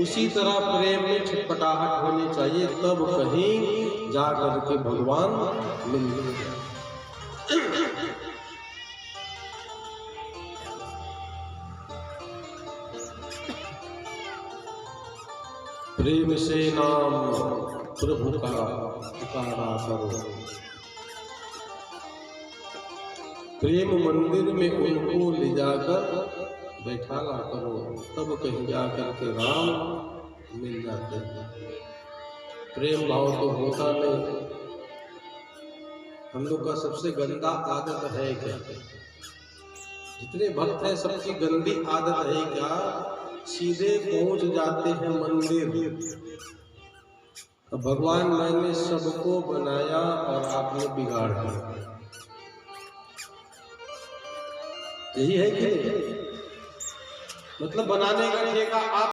उसी तरह प्रेम में छटपटाहट होनी चाहिए, तब कहीं जा करके भगवान मिलेंगे। प्रेम से नाम प्रभु का पुकारा करो, प्रेम मंदिर में उनको ले जाकर बैठाला करो, तब कहीं जाकर के राम मिल जाते हैं। प्रेम भाव तो होता नहीं। हम लोग का सबसे गंदा आदत है क्या? जितने भक्त हैं सबकी गंदी आदत है क्या? सीधे पहुंच जाते हैं मंदिर। भगवान मैंने सबको बनाया और आपने बिगाड़ दिया, यही है कि मतलब बनाने का ठेका आप